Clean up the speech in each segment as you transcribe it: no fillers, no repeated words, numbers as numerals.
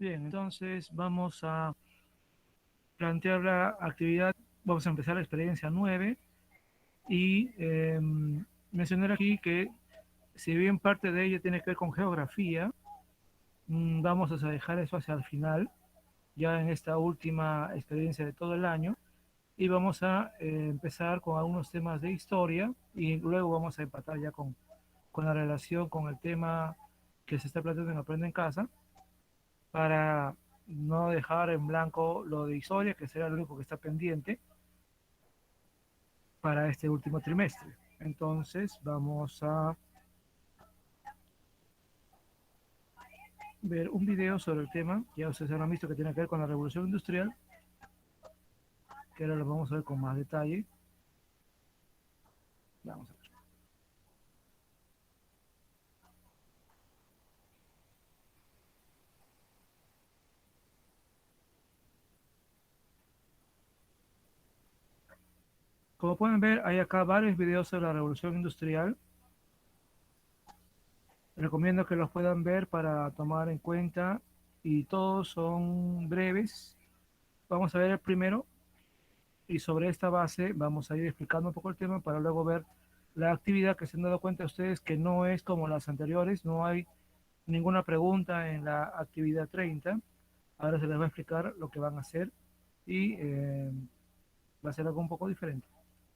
Bien, entonces vamos a plantear la actividad, vamos a empezar la experiencia 9 y mencionar aquí que si bien parte de ella tiene que ver con geografía, vamos a dejar eso hacia el final, ya en esta última experiencia de todo el año, y vamos a empezar con algunos temas de historia y luego vamos a empatar ya con la relación con el tema que se está planteando en Aprende en Casa, para no dejar en blanco lo de historia, que será lo único que está pendiente para este último trimestre. Entonces vamos a ver un video sobre el tema, ya ustedes habrán visto que tiene que ver con la revolución industrial, que ahora lo vamos a ver con más detalle. Vamos a ver. Como pueden ver, hay acá varios videos sobre la revolución industrial. Recomiendo que los puedan ver para tomar en cuenta y todos son breves. Vamos a ver el primero y sobre esta base vamos a ir explicando un poco el tema para luego ver la actividad, que se han dado cuenta ustedes que no es como las anteriores, no hay ninguna pregunta en la actividad 30. Ahora se les va a explicar lo que van a hacer y va a ser algo un poco diferente.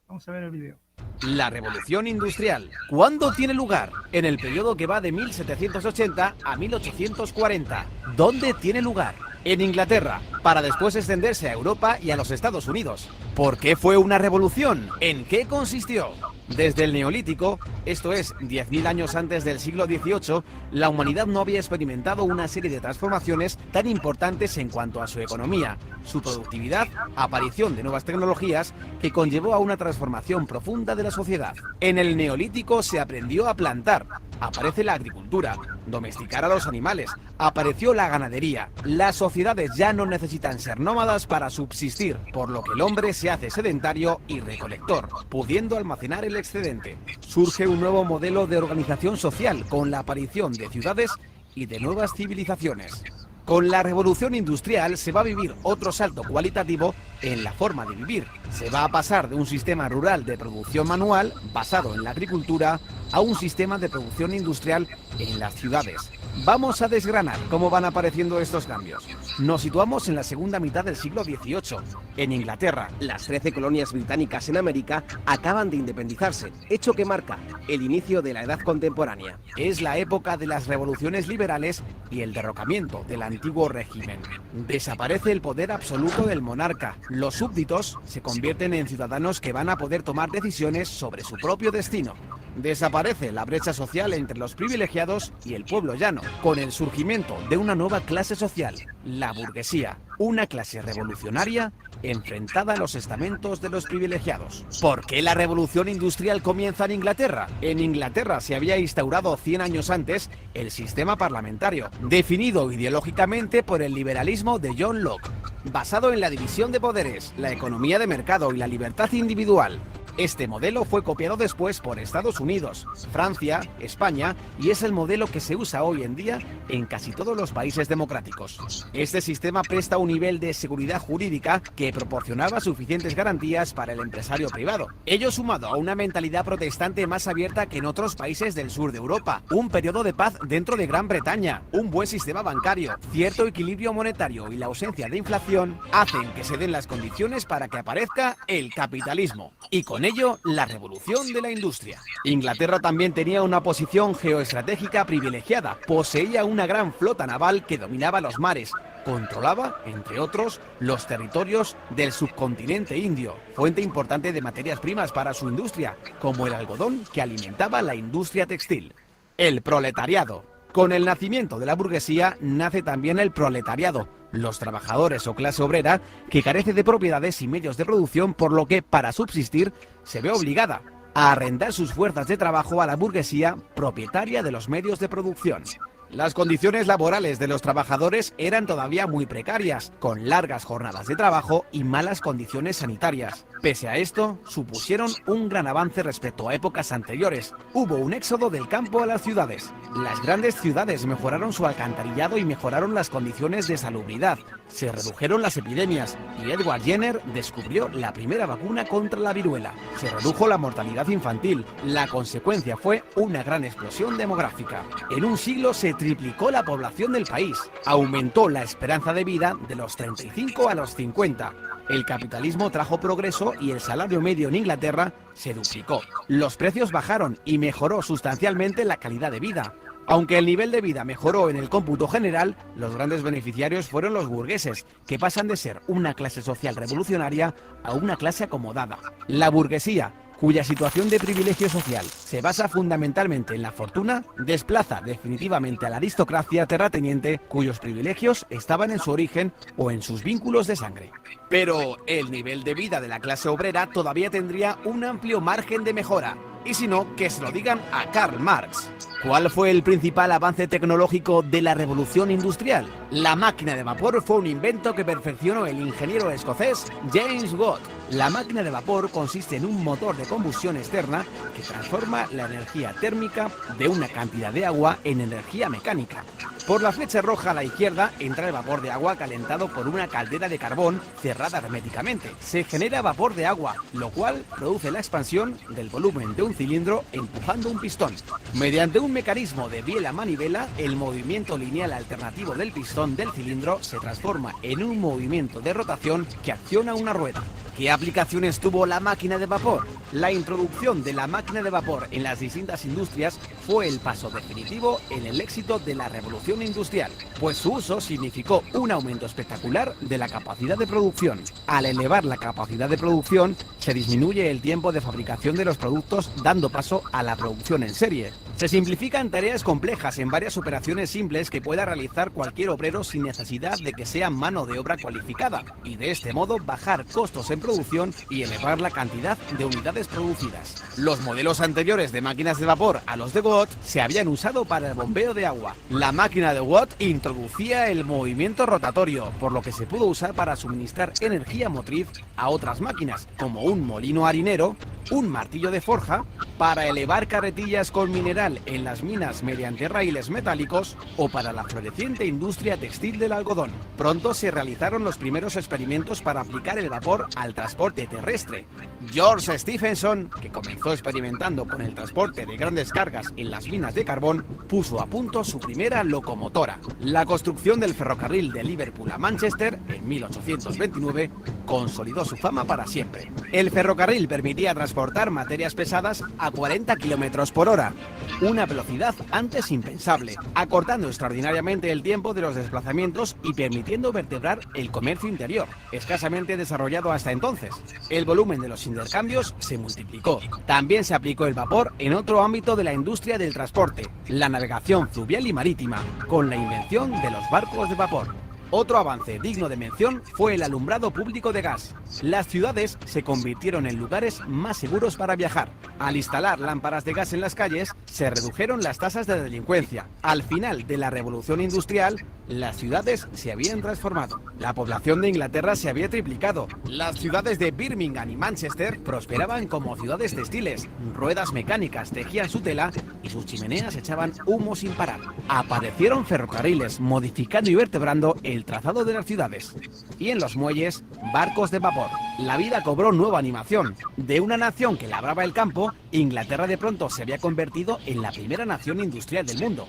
Vamos a ver el video. La revolución industrial. ¿Cuándo tiene lugar? En el periodo que va de 1780 a 1840. ¿Dónde tiene lugar? En Inglaterra, para después extenderse a Europa y a los Estados Unidos. ¿Por qué fue una revolución? ¿En qué consistió? Desde el Neolítico, esto es 10.000 años antes del siglo XVIII, la humanidad no había experimentado una serie de transformaciones tan importantes en cuanto a su economía, su productividad, aparición de nuevas tecnologías que conllevó a una transformación profunda de la sociedad. En el Neolítico se aprendió a plantar, aparece la agricultura, domesticar a los animales, apareció la ganadería. Las sociedades ya no necesitan ser nómadas para subsistir, por lo que el hombre se hace sedentario y recolector, pudiendo almacenar el excedente. Surge un nuevo modelo de organización social con la aparición de ciudades y de nuevas civilizaciones. Con la revolución industrial se va a vivir otro salto cualitativo en la forma de vivir. Se va a pasar de un sistema rural de producción manual basado en la agricultura a un sistema de producción industrial en las ciudades. Vamos a desgranar cómo van apareciendo estos cambios. Nos situamos en la segunda mitad del siglo XVIII. En Inglaterra, las 13 colonias británicas en América acaban de independizarse, hecho que marca el inicio de la edad contemporánea. Es la época de las revoluciones liberales y el derrocamiento del antiguo régimen. Desaparece el poder absoluto del monarca. Los súbditos se convierten en ciudadanos que van a poder tomar decisiones sobre su propio destino. Desaparece la brecha social entre los privilegiados y el pueblo llano, con el surgimiento de una nueva clase social, la burguesía, una clase revolucionaria enfrentada a los estamentos de los privilegiados. ¿Por qué la revolución industrial comienza en Inglaterra? En Inglaterra se había instaurado 100 años antes el sistema parlamentario, definido ideológicamente por el liberalismo de John Locke, basado en la división de poderes, la economía de mercado y la libertad individual. Este modelo fue copiado después por Estados Unidos, Francia, España y es el modelo que se usa hoy en día en casi todos los países democráticos. Este sistema presta un nivel de seguridad jurídica que proporcionaba suficientes garantías para el empresario privado. Ello sumado a una mentalidad protestante más abierta que en otros países del sur de Europa, un periodo de paz dentro de Gran Bretaña, un buen sistema bancario, cierto equilibrio monetario y la ausencia de inflación hacen que se den las condiciones para que aparezca el capitalismo. Y con ello, la revolución de la industria. Inglaterra también tenía una posición geoestratégica privilegiada. Poseía una gran flota naval que dominaba los mares. Controlaba, entre otros, los territorios del subcontinente indio, fuente importante de materias primas para su industria, como el algodón que alimentaba la industria textil. El proletariado. Con el nacimiento de la burguesía nace también el proletariado, los trabajadores o clase obrera que carece de propiedades y medios de producción, por lo que, para subsistir, se ve obligada a arrendar sus fuerzas de trabajo a la burguesía propietaria de los medios de producción. Las condiciones laborales de los trabajadores eran todavía muy precarias, con largas jornadas de trabajo y malas condiciones sanitarias. Pese a esto, supusieron un gran avance respecto a épocas anteriores. Hubo un éxodo del campo a las ciudades. Las grandes ciudades mejoraron su alcantarillado y mejoraron las condiciones de salubridad. Se redujeron las epidemias y Edward Jenner descubrió la primera vacuna contra la viruela. Se redujo la mortalidad infantil. La consecuencia fue una gran explosión demográfica. En un siglo se triplicó la población del país. Aumentó la esperanza de vida de los 35 a los 50. El capitalismo trajo progreso y el salario medio en Inglaterra se duplicó. Los precios bajaron y mejoró sustancialmente la calidad de vida. Aunque el nivel de vida mejoró en el cómputo general, los grandes beneficiarios fueron los burgueses, que pasan de ser una clase social revolucionaria a una clase acomodada. La burguesía, cuya situación de privilegio social se basa fundamentalmente en la fortuna, desplaza definitivamente a la aristocracia terrateniente, cuyos privilegios estaban en su origen o en sus vínculos de sangre. Pero el nivel de vida de la clase obrera todavía tendría un amplio margen de mejora. Y si no, que se lo digan a Karl Marx. ¿Cuál fue el principal avance tecnológico de la revolución industrial? La máquina de vapor fue un invento que perfeccionó el ingeniero escocés James Watt. La máquina de vapor consiste en un motor de combustión externa que transforma la energía térmica de una cantidad de agua en energía mecánica. Por la flecha roja a la izquierda entra el vapor de agua calentado por una caldera de carbón cerrada herméticamente. Se genera vapor de agua, lo cual produce la expansión del volumen de un cilindro empujando un pistón. Mediante un mecanismo de biela manivela, el movimiento lineal alternativo del pistón del cilindro se transforma en un movimiento de rotación que acciona una rueda. ¿Qué aplicaciones tuvo la máquina de vapor? La introducción de la máquina de vapor en las distintas industrias fue el paso definitivo en el éxito de la revolución industrial, pues su uso significó un aumento espectacular de la capacidad de producción. Al elevar la capacidad de producción, se disminuye el tiempo de fabricación de los productos, dando paso a la producción en serie. Se simplifican tareas complejas en varias operaciones simples que pueda realizar cualquier obrero sin necesidad de que sea mano de obra cualificada, y de este modo bajar costos en producción y elevar la cantidad de unidades producidas. Los modelos anteriores de máquinas de vapor a los de Watt se habían usado para el bombeo de agua. La máquina de Watt introducía el movimiento rotatorio, por lo que se pudo usar para suministrar energía motriz a otras máquinas, como un molino harinero, un martillo de forja, para elevar carretillas con mineral en las minas mediante raíles metálicos o para la floreciente industria textil del algodón. Pronto se realizaron los primeros experimentos para aplicar el vapor al transporte terrestre. George Stephenson, que comenzó experimentando con el transporte de grandes cargas en las minas de carbón, puso a punto su primera locomotora. La construcción del ferrocarril de Liverpool a Manchester en 1829 consolidó su fama para siempre. El ferrocarril permitía transportar materias pesadas a 40 km por hora, una velocidad antes impensable, acortando extraordinariamente el tiempo de los desplazamientos y permitiendo vertebrar el comercio interior, escasamente desarrollado hasta entonces. El volumen de los intercambios se multiplicó. También se aplicó el vapor en otro ámbito de la industria del transporte, la navegación fluvial y marítima, con la invención de los barcos de vapor. Otro avance digno de mención fue el alumbrado público de gas. Las ciudades se convirtieron en lugares más seguros para viajar. Al instalar lámparas de gas en las calles, se redujeron las tasas de delincuencia. Al final de la revolución industrial, las ciudades se habían transformado. La población de Inglaterra se había triplicado. Las ciudades de Birmingham y Manchester prosperaban como ciudades textiles. Ruedas mecánicas tejían su tela y sus chimeneas echaban humo sin parar. Aparecieron ferrocarriles, modificando y vertebrando el trazado de las ciudades. Y en los muelles, barcos de vapor. La vida cobró nueva animación. De una nación que labraba el campo, Inglaterra de pronto se había convertido en la primera nación industrial del mundo.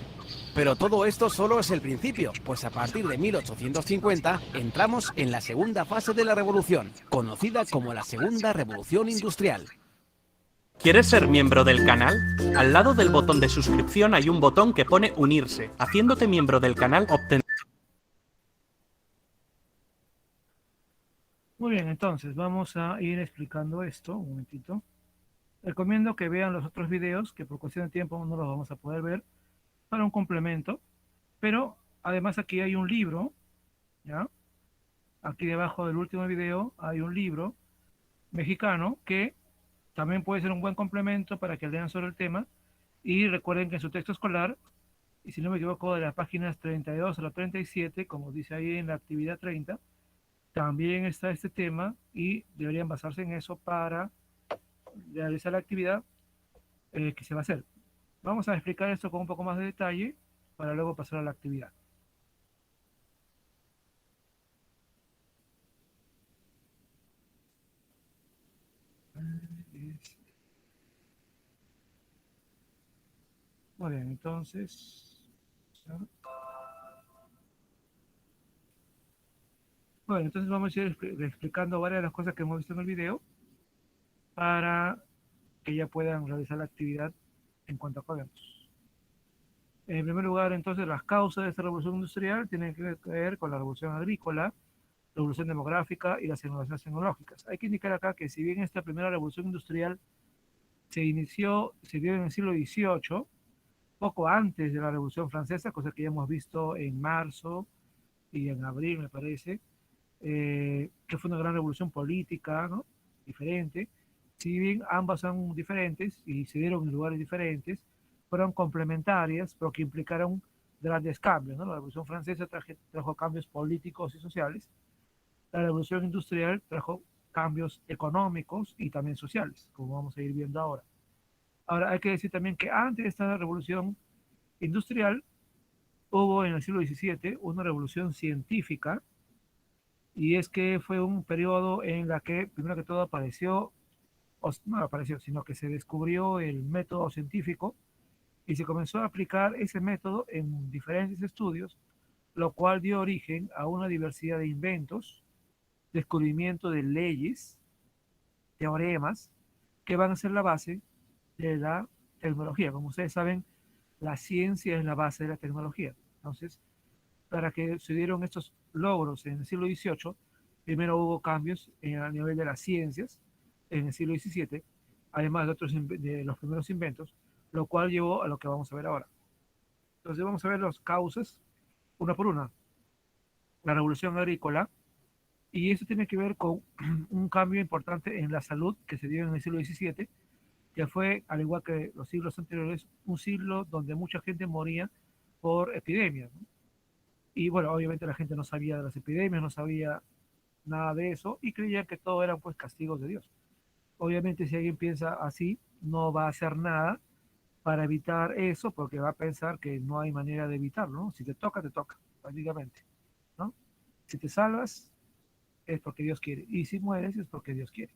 Pero todo esto solo es el principio, pues a partir de 1850 entramos en la segunda fase de la revolución, conocida como la Segunda Revolución Industrial. ¿Quieres ser miembro del canal? Al lado del botón de suscripción hay un botón que pone unirse. Haciéndote miembro del canal obtendrás... Muy bien, entonces vamos a ir explicando esto, un momentito. Recomiendo que vean los otros videos, que por cuestión de tiempo no los vamos a poder ver, para un complemento, pero además aquí hay un libro, ¿ya? Aquí debajo del último video hay un libro mexicano que también puede ser un buen complemento para que lean sobre el tema, y recuerden que en su texto escolar y si no me equivoco, de las páginas 32 a la 37, como dice ahí en la actividad 30, también está este tema y deberían basarse en eso para realizar la actividad que se va a hacer. Vamos a explicar esto con un poco más de detalle para luego pasar a la actividad. Muy bien, entonces... Bueno, entonces vamos a ir explicando varias de las cosas que hemos visto en el video para que ya puedan realizar la actividad en cuanto acabemos. En primer lugar, entonces, las causas de esta revolución industrial tienen que ver con la revolución agrícola, revolución demográfica y las innovaciones tecnológicas. Hay que indicar acá que si bien esta primera revolución industrial se dio en el siglo XVIII, poco antes de la Revolución Francesa, cosa que ya hemos visto en marzo y en abril, me parece, que fue una gran revolución política, ¿no? Diferente. Si bien ambas son diferentes y se dieron en lugares diferentes, fueron complementarias, pero que implicaron grandes cambios, ¿no? La Revolución Francesa trajo cambios políticos y sociales. La Revolución Industrial trajo cambios económicos y también sociales, como vamos a ir viendo ahora. Ahora, hay que decir también que antes de esta revolución industrial, hubo en el siglo XVII una revolución científica, y es que fue un periodo en la que, primero que todo, apareció, o no apareció, sino que se descubrió el método científico y se comenzó a aplicar ese método en diferentes estudios, lo cual dio origen a una diversidad de inventos, descubrimiento de leyes, teoremas, que van a ser la base de la tecnología. Como ustedes saben, la ciencia es la base de la tecnología. Entonces, para que se dieron estos logros en el siglo XVIII, primero hubo cambios a nivel de las ciencias en el siglo XVII, además de, de los primeros inventos, lo cual llevó a lo que vamos a ver ahora. Entonces vamos a ver las causas, una por una. La revolución agrícola, y eso tiene que ver con un cambio importante en la salud que se dio en el siglo XVII, que fue, al igual que los siglos anteriores, un siglo donde mucha gente moría por epidemias, ¿no? Y bueno, obviamente la gente no sabía de las epidemias, no sabía nada de eso y creía que todo eran pues castigos de Dios. Obviamente si alguien piensa así, no va a hacer nada para evitar eso porque va a pensar que no hay manera de evitarlo, ¿no? Si te toca, prácticamente, ¿no? Si te salvas es porque Dios quiere y si mueres es porque Dios quiere.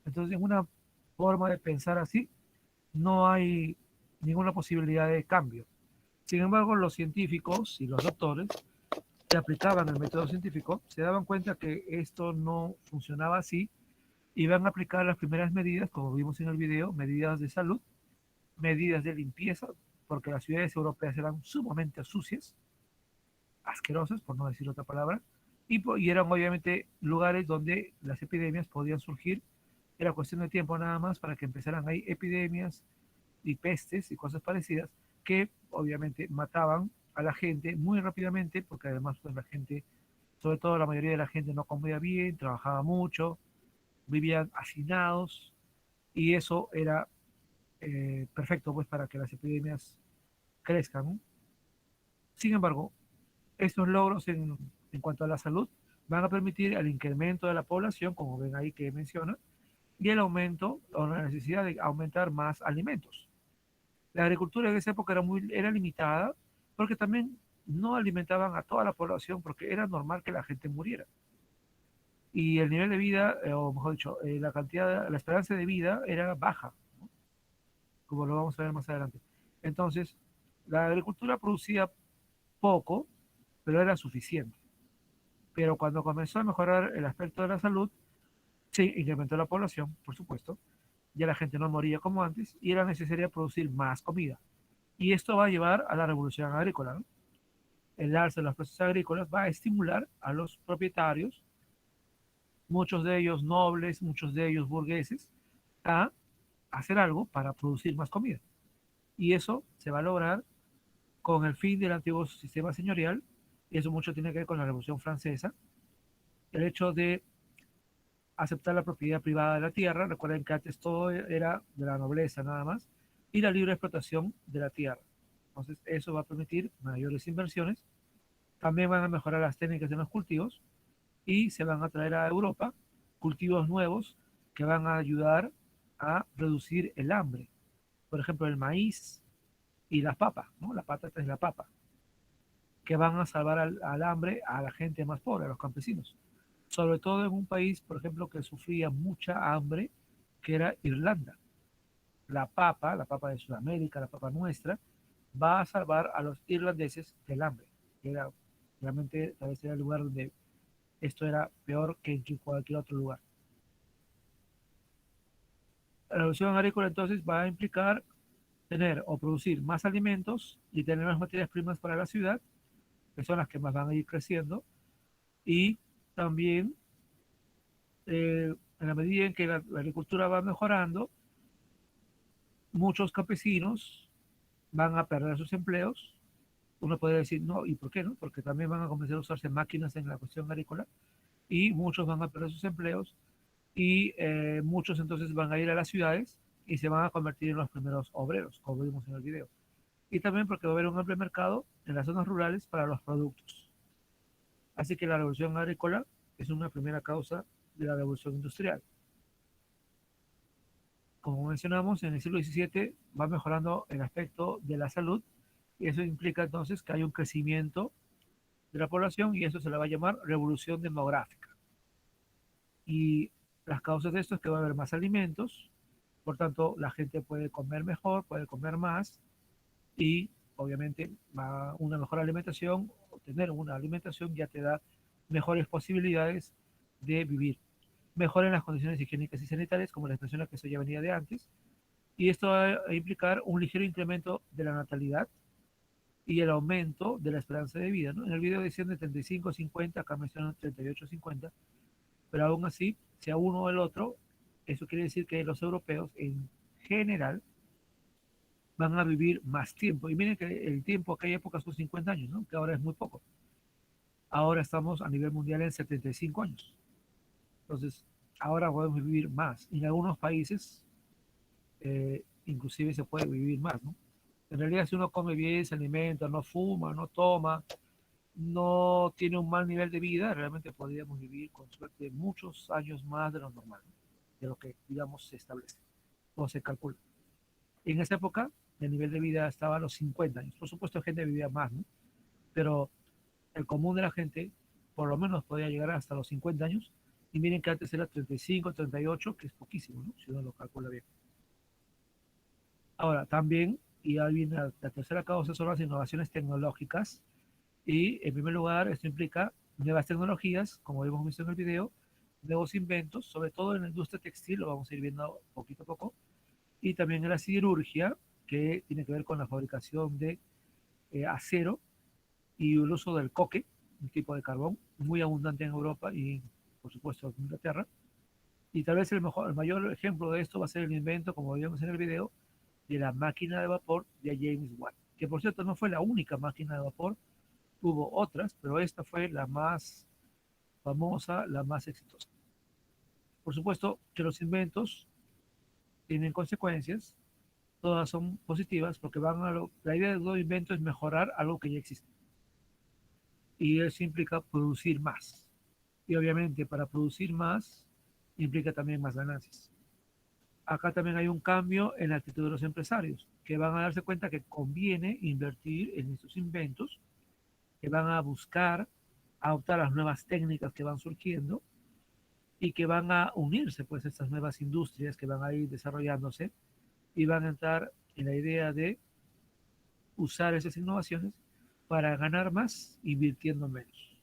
Entonces en una forma de pensar así no hay ninguna posibilidad de cambio. Sin embargo, los científicos y los doctores que aplicaban el método científico se daban cuenta que esto no funcionaba así y van a aplicar las primeras medidas, como vimos en el video, medidas de salud, medidas de limpieza, porque las ciudades europeas eran sumamente sucias, asquerosas, por no decir otra palabra, y eran obviamente lugares donde las epidemias podían surgir. Era cuestión de tiempo nada más para que empezaran ahí epidemias y pestes y cosas parecidas que obviamente mataban a la gente muy rápidamente, porque además pues, la gente, sobre todo la mayoría de la gente no comía bien, trabajaba mucho, vivían hacinados y eso era perfecto pues para que las epidemias crezcan, ¿no? Sin embargo, estos logros en cuanto a la salud van a permitir el incremento de la población, como ven ahí que menciona, y el aumento o la necesidad de aumentar más alimentos. La agricultura en esa época era limitada porque también no alimentaban a toda la población porque era normal que la gente muriera. Y el nivel de vida, o mejor dicho, la esperanza de vida era baja, ¿no? Como lo vamos a ver más adelante. Entonces, la agricultura producía poco, pero era suficiente. Pero cuando comenzó a mejorar el aspecto de la salud, sí, incrementó la población, por supuesto, ya la gente no moría como antes y era necesario producir más comida. Y esto va a llevar a la revolución agrícola, ¿no? El alza de los precios agrícolas va a estimular a los propietarios, muchos de ellos nobles, muchos de ellos burgueses, a hacer algo para producir más comida. Y eso se va a lograr con el fin del antiguo sistema señorial, y eso mucho tiene que ver con la Revolución Francesa, el hecho de aceptar la propiedad privada de la tierra. Recuerden que antes todo era de la nobleza nada más, y la libre explotación de la tierra. Entonces, eso va a permitir mayores inversiones. También van a mejorar las técnicas de los cultivos y se van a traer a Europa cultivos nuevos que van a ayudar a reducir el hambre. Por ejemplo, el maíz y la papa, ¿no? La patata es la papa, que van a salvar al hambre a la gente más pobre, a los campesinos. Sobre todo en un país, por ejemplo, que sufría mucha hambre, que era Irlanda. La papa de Sudamérica, la papa nuestra, va a salvar a los irlandeses del hambre, que era realmente tal vez era el lugar donde esto era peor que en cualquier otro lugar. La revolución agrícola entonces va a implicar tener o producir más alimentos y tener más materias primas para la ciudad, que son las que más van a ir creciendo, y también en la medida en que la agricultura va mejorando, muchos campesinos van a perder sus empleos. Uno puede decir, no, ¿y por qué no? Porque también van a comenzar a usarse máquinas en la cuestión agrícola y muchos van a perder sus empleos y muchos entonces van a ir a las ciudades y se van a convertir en los primeros obreros, como vimos en el video. Y también porque va a haber un amplio mercado en las zonas rurales para los productos. Así que la revolución agrícola es una primera causa de la revolución industrial. Como mencionamos, en el siglo XVII va mejorando el aspecto de la salud y eso implica entonces que hay un crecimiento de la población y eso se le va a llamar revolución demográfica. Y las causas de esto es que va a haber más alimentos, por tanto la gente puede comer mejor, puede comer más y obviamente una mejor alimentación, tener una alimentación ya te da mejores posibilidades de vivir. Mejoren las condiciones higiénicas y sanitarias, como les mencioné que eso ya venía de antes, y esto va a implicar un ligero incremento de la natalidad y el aumento de la esperanza de vida, ¿no? En el video decían de 35 a 50, acá mencionan 38 a 50, pero aún así, sea uno o el otro, eso quiere decir que los europeos en general van a vivir más tiempo. Y miren que el tiempo aquella época son 50 años, ¿no? Que ahora es muy poco. Ahora estamos a nivel mundial en 75 años. Entonces, ahora podemos vivir más. Y en algunos países, inclusive se puede vivir más, ¿no? En realidad, si uno come bien, se alimenta, no fuma, no toma, no tiene un mal nivel de vida, realmente podríamos vivir con suerte muchos años más de lo normal, ¿no? De lo que, digamos, se establece o se calcula. En esa época, el nivel de vida estaba a los 50 años. Por supuesto, gente vivía más, ¿no? Pero el común de la gente, por lo menos, podía llegar hasta los 50 años. Y miren que antes era 35, 38, que es poquísimo, ¿no? Si uno lo calcula bien. Ahora, también, y ahí viene la tercera causa, son las innovaciones tecnológicas. Y en primer lugar, esto implica nuevas tecnologías, como hemos visto en el video, nuevos inventos, sobre todo en la industria textil, lo vamos a ir viendo poquito a poco, y también en la siderurgia, que tiene que ver con la fabricación de acero y el uso del coque, un tipo de carbón muy abundante en Europa y, por supuesto, en Inglaterra. Y tal vez el mayor ejemplo de esto va a ser el invento, como vimos en el video, de la máquina de vapor de James Watt, que por cierto no fue la única máquina de vapor, hubo otras, pero esta fue la más famosa, la más exitosa. Por supuesto que los inventos tienen consecuencias, todas son positivas porque la idea de todo invento es mejorar algo que ya existe. Y eso implica producir más. Y obviamente para producir más implica también más ganancias. Acá también hay un cambio en la actitud de los empresarios, que van a darse cuenta que conviene invertir en estos inventos, que van a buscar adoptar las nuevas técnicas que van surgiendo y que van a unirse pues a estas nuevas industrias que van a ir desarrollándose y van a entrar en la idea de usar esas innovaciones para ganar más invirtiendo menos.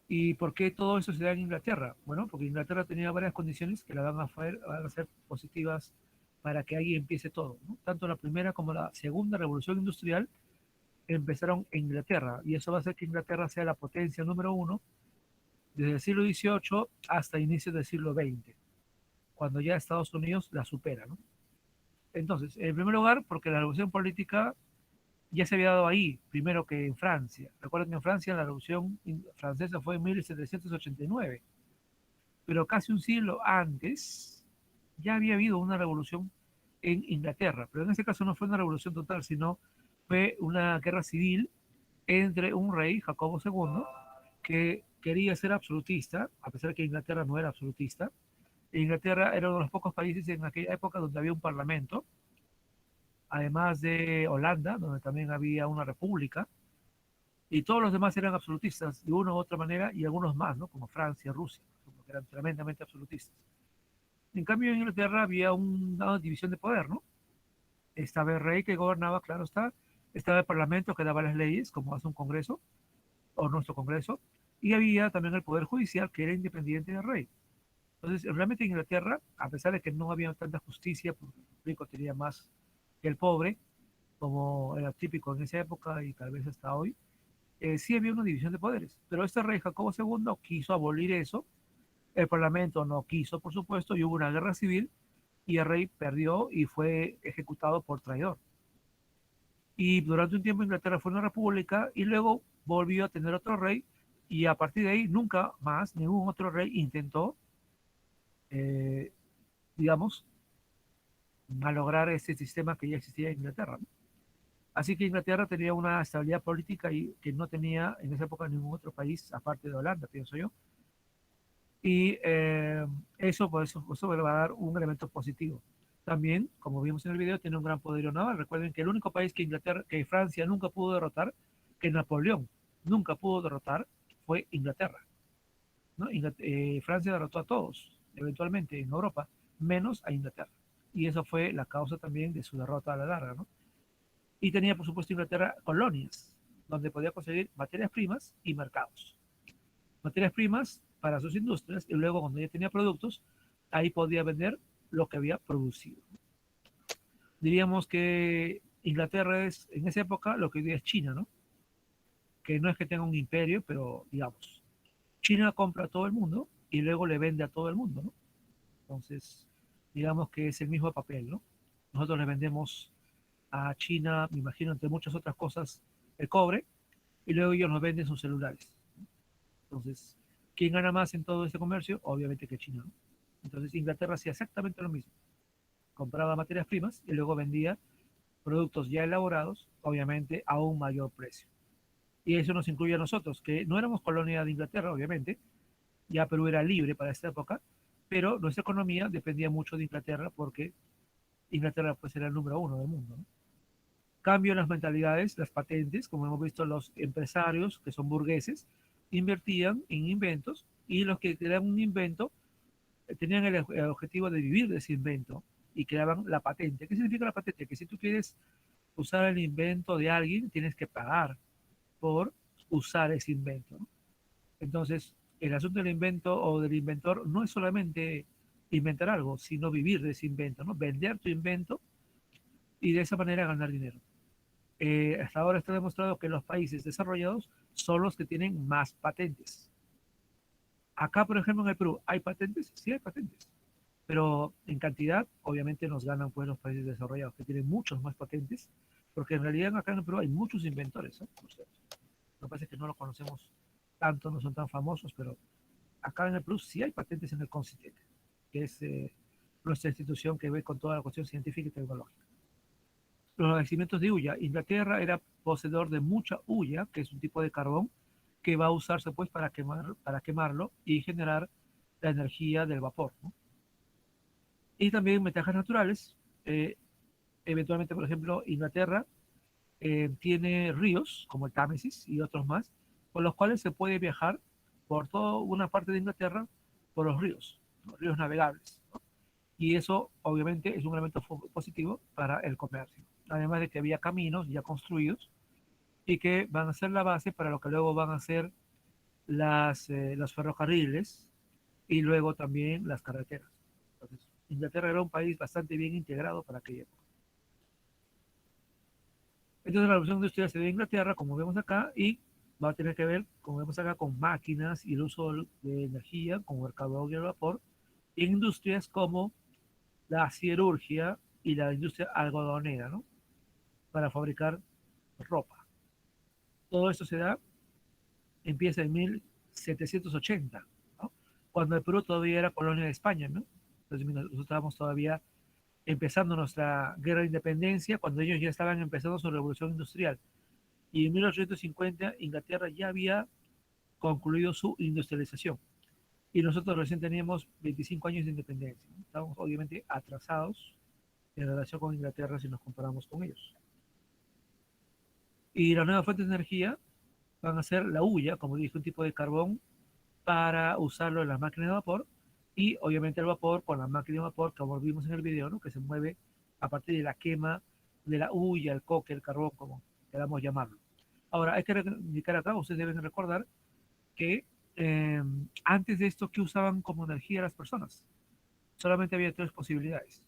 ¿Y por qué todo eso se da en Inglaterra? Bueno, porque Inglaterra tenía varias condiciones que la van a ser positivas para que ahí empiece todo, ¿no? Tanto la primera como la segunda revolución industrial empezaron en Inglaterra y eso va a hacer que Inglaterra sea la potencia número uno desde el siglo XVIII hasta inicios del siglo XX, cuando ya Estados Unidos la supera, ¿no? Entonces, en primer lugar, porque la revolución política ya se había dado ahí, primero que en Francia. Recuerden que en Francia la revolución francesa fue en 1789, pero casi un siglo antes ya había habido una revolución en Inglaterra, pero en ese caso no fue una revolución total, sino fue una guerra civil entre un rey, Jacobo II, que quería ser absolutista, a pesar de que Inglaterra no era absolutista. Inglaterra era uno de los pocos países en aquella época donde había un parlamento, además de Holanda, donde también había una república, y todos los demás eran absolutistas de una u otra manera, y algunos más, ¿no? Como Francia, Rusia, que eran tremendamente absolutistas. En cambio, en Inglaterra había una división de poder, ¿no? Estaba el rey que gobernaba, claro está, estaba el parlamento que daba las leyes, como hace un congreso, o nuestro congreso, y había también el poder judicial que era independiente del rey. Entonces, realmente en Inglaterra, a pesar de que no había tanta justicia, porque el rico tenía más que el pobre, como era típico en esa época y tal vez hasta hoy, sí había una división de poderes. Pero este rey Jacobo II quiso abolir eso, el parlamento no quiso, por supuesto, y hubo una guerra civil y el rey perdió y fue ejecutado por traidor. Y durante un tiempo Inglaterra fue una república y luego volvió a tener otro rey y a partir de ahí nunca más ningún otro rey intentó, eh, digamos, malograr ese sistema que ya existía en Inglaterra, ¿no? Así que Inglaterra tenía una estabilidad política y que no tenía en esa época ningún otro país aparte de Holanda, pienso yo. Y eso, pues, eso le va a dar un elemento positivo. También, como vimos en el video, tiene un gran poderío naval. Recuerden que el único país que Inglaterra, que Francia nunca pudo derrotar, que Napoleón nunca pudo derrotar, fue Inglaterra, ¿no? Francia derrotó a todos, eventualmente en Europa, menos a Inglaterra. Y eso fue la causa también de su derrota a la larga, ¿no? Y tenía, por supuesto, Inglaterra colonias, donde podía conseguir materias primas y mercados. Materias primas para sus industrias y luego cuando ya tenía productos, ahí podía vender lo que había producido. Diríamos que Inglaterra es en esa época lo que hoy día es China, ¿no? Que no es que tenga un imperio, pero digamos, China compra a todo el mundo y luego le vende a todo el mundo, ¿no? Entonces, digamos que es el mismo papel, ¿no? Nosotros le vendemos a China, me imagino, entre muchas otras cosas, el cobre, y luego ellos nos venden sus celulares. Entonces, ¿quién gana más en todo este comercio? Obviamente que China, ¿no? Entonces, Inglaterra hacía exactamente lo mismo. Compraba materias primas y luego vendía productos ya elaborados, obviamente, a un mayor precio. Y eso nos incluye a nosotros, que no éramos colonia de Inglaterra, obviamente, ya Perú era libre para esta época, pero nuestra economía dependía mucho de Inglaterra porque Inglaterra pues era el número uno del mundo, ¿no? Cambio en las mentalidades, las patentes, como hemos visto los empresarios que son burgueses, invertían en inventos y los que creaban un invento tenían el objetivo de vivir de ese invento y creaban la patente. ¿Qué significa la patente? Que si tú quieres usar el invento de alguien, tienes que pagar por usar ese invento, ¿no? Entonces, el asunto del invento o del inventor no es solamente inventar algo, sino vivir de ese invento, ¿no? Vender tu invento y de esa manera ganar dinero. Hasta ahora está demostrado que los países desarrollados son los que tienen más patentes. Acá, por ejemplo, en el Perú, ¿hay patentes? Sí hay patentes, pero en cantidad, obviamente nos ganan pues los países desarrollados, que tienen muchos más patentes, porque en realidad acá en el Perú hay muchos inventores, ¿eh? Por cierto. Lo que pasa es que no los conocemos tanto, no son tan famosos, pero acá en el Perú sí hay patentes en el CONCITEC, que es nuestra institución que ve con toda la cuestión científica y tecnológica. Los yacimientos de hulla. Inglaterra era poseedor de mucha hulla, que es un tipo de carbón que va a usarse pues para quemarlo y generar la energía del vapor, ¿no? Y también metrajes naturales. Eventualmente, por ejemplo, Inglaterra tiene ríos como el Támesis y otros más, por los cuales se puede viajar por toda una parte de Inglaterra por los ríos, ¿no? Ríos navegables, ¿no? Y eso obviamente es un elemento positivo para el comercio. Además de que había caminos ya construidos y que van a ser la base para lo que luego van a ser los ferrocarriles y luego también las carreteras. Entonces, Inglaterra era un país bastante bien integrado para aquella época. Entonces la revolución industrial se dio en Inglaterra, como vemos acá, y va a tener que ver, como vemos acá, con máquinas y el uso de energía, como el carbón y el vapor, en industrias como la siderurgia y la industria algodonera, ¿no? Para fabricar ropa. Todo esto se da, empieza en 1780, ¿no? Cuando el Perú todavía era colonia de España, ¿no? Entonces nosotros estábamos todavía empezando nuestra guerra de independencia, cuando ellos ya estaban empezando su revolución industrial. Y en 1850 Inglaterra ya había concluido su industrialización. Y nosotros recién teníamos 25 años de independencia, ¿no? Estamos obviamente atrasados en relación con Inglaterra si nos comparamos con ellos. Y las nuevas fuentes de energía van a ser la hulla, como dije, un tipo de carbón para usarlo en las máquinas de vapor, y obviamente el vapor con la máquina de vapor, como vimos en el video, ¿no? Que se mueve a partir de la quema de la hulla, el coque, el carbón, como queramos llamarlo. Ahora, hay que indicar acá, ustedes deben recordar que eh, antes de esto, ¿qué usaban como energía las personas? Solamente había tres posibilidades.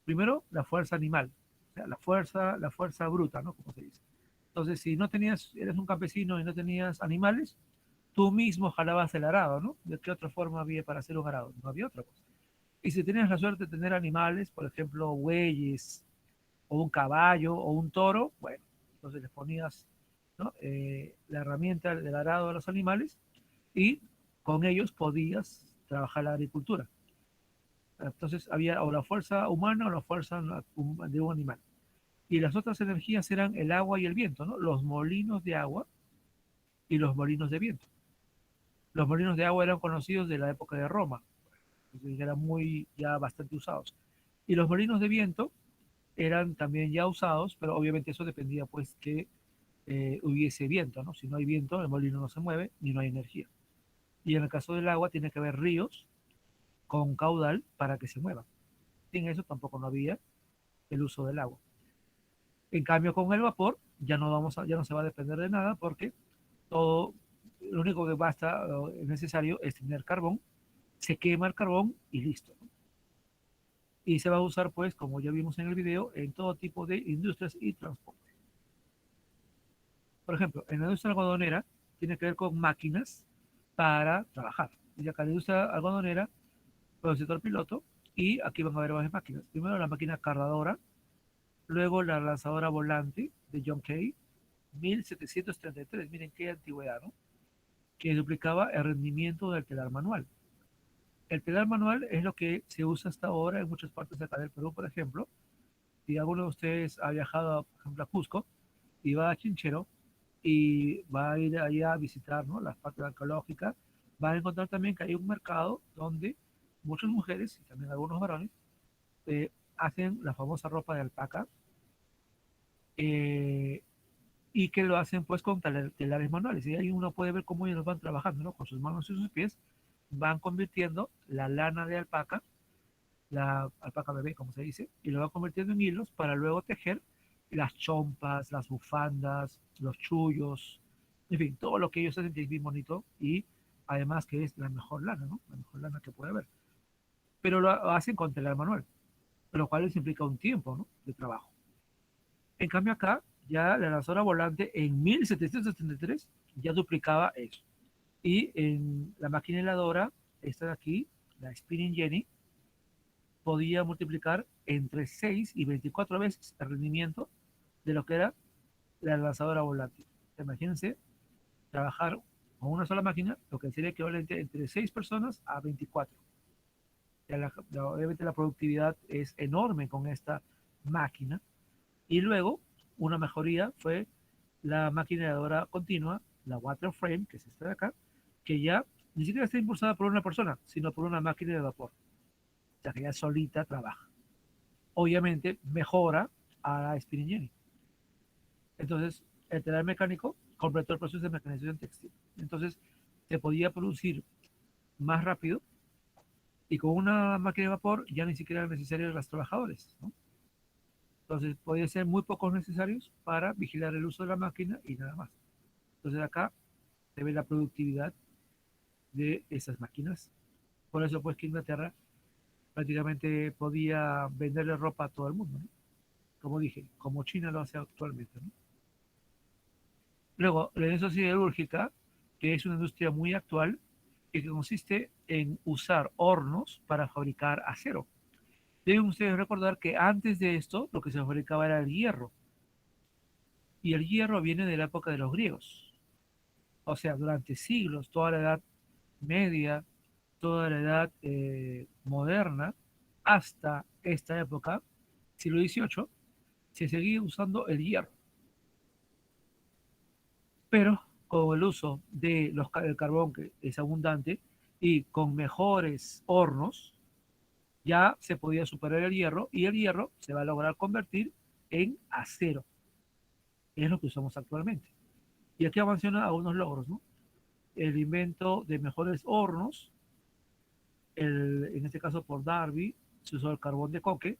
Primero, la fuerza animal, o sea, la fuerza bruta, ¿no? Como se dice. Entonces, si no tenías, eres un campesino y no tenías animales, tú mismo jalabas el arado, ¿no? ¿De qué otra forma había para hacer un arado? No había otra cosa. Y si tenías la suerte de tener animales, por ejemplo, bueyes, o un caballo, o un toro, bueno, entonces les ponías, ¿no? La herramienta del arado a los animales y con ellos podías trabajar la agricultura. Entonces había o la fuerza humana o la fuerza de un animal. Y las otras energías eran el agua y el viento, ¿no? Los molinos de agua y los molinos de viento. Los molinos de agua eran conocidos de la época de Roma, eran muy ya bastante usados. Y los molinos de viento eran también ya usados, pero obviamente eso dependía pues que hubiese viento, ¿no? Si no hay viento, el molino no se mueve ni no hay energía. Y en el caso del agua tiene que haber ríos con caudal para que se muevan. Sin eso tampoco no había el uso del agua. En cambio, con el vapor ya no se va a depender de nada porque todo, lo único que basta, es necesario es tener carbón, se quema el carbón y listo, ¿no? Y se va a usar, pues, como ya vimos en el video, en todo tipo de industrias y transporte. Por ejemplo, en la industria algodonera tiene que ver con máquinas para trabajar. Y acá la industria algodonera, con el sector piloto, y aquí van a ver varias máquinas. Primero la máquina cardadora, luego la lanzadora volante de John Kay, 1733, miren qué antigüedad, ¿no? Que duplicaba el rendimiento del telar manual. El telar manual es lo que se usa hasta ahora en muchas partes de acá del Perú, por ejemplo. Si alguno de ustedes ha viajado, por ejemplo, a Cusco y va a Chinchero y va a ir allá a visitar, ¿no? Las partes arqueológicas, va a encontrar también que hay un mercado donde muchas mujeres y también algunos varones hacen la famosa ropa de alpaca, eh, y que lo hacen pues con telares manuales. Y ahí uno puede ver cómo ellos van trabajando, ¿no? Con sus manos y sus pies van convirtiendo la lana de alpaca, la alpaca bebé, como se dice, y lo van convirtiendo en hilos para luego tejer las chompas, las bufandas, los chullos, en fin, todo lo que ellos hacen que es bien bonito y además que es la mejor lana, ¿no? La mejor lana que puede haber. Pero lo hacen con telar manual, lo cual les implica un tiempo, ¿no? De trabajo. En cambio acá, ya la lanzadora volante en 1773 ya duplicaba eso. Y en la máquina heladora, esta de aquí, la Spinning Jenny, podía multiplicar entre 6 y 24 veces el rendimiento de lo que era la lanzadora volante. Imagínense trabajar con una sola máquina, lo que sería equivalente entre 6 personas a 24. Obviamente la productividad es enorme con esta máquina. Y luego, una mejoría fue la máquina heladora continua, la water frame, que es esta de acá, que ya ni siquiera está impulsada por una persona, sino por una máquina de vapor. O sea, que ya solita trabaja. Obviamente, mejora a la Spinning Jenny. Entonces, el telar mecánico completó el proceso de mecanización textil. Entonces, se podía producir más rápido y con una máquina de vapor ya ni siquiera eran necesarios los trabajadores, ¿no? Entonces, podía ser muy pocos necesarios para vigilar el uso de la máquina y nada más. Entonces, acá se ve la productividad de esas máquinas. Por eso, pues, que Inglaterra prácticamente podía venderle ropa a todo el mundo, ¿no? Como dije, como China lo hace actualmente, ¿no? Luego, la industria siderúrgica, que es una industria muy actual y que consiste en usar hornos para fabricar acero. Deben ustedes recordar que antes de esto lo que se fabricaba era el hierro. Y el hierro viene de la época de los griegos. O sea, durante siglos, toda la edad media, toda la edad moderna, hasta esta época, siglo XVIII, se seguía usando el hierro, pero con el uso de del carbón que es abundante y con mejores hornos, ya se podía superar el hierro y el hierro se va a lograr convertir en acero, que es lo que usamos actualmente. Y aquí menciona algunos logros, ¿no? El invento de mejores hornos, en este caso por Darby, se usó el carbón de coque,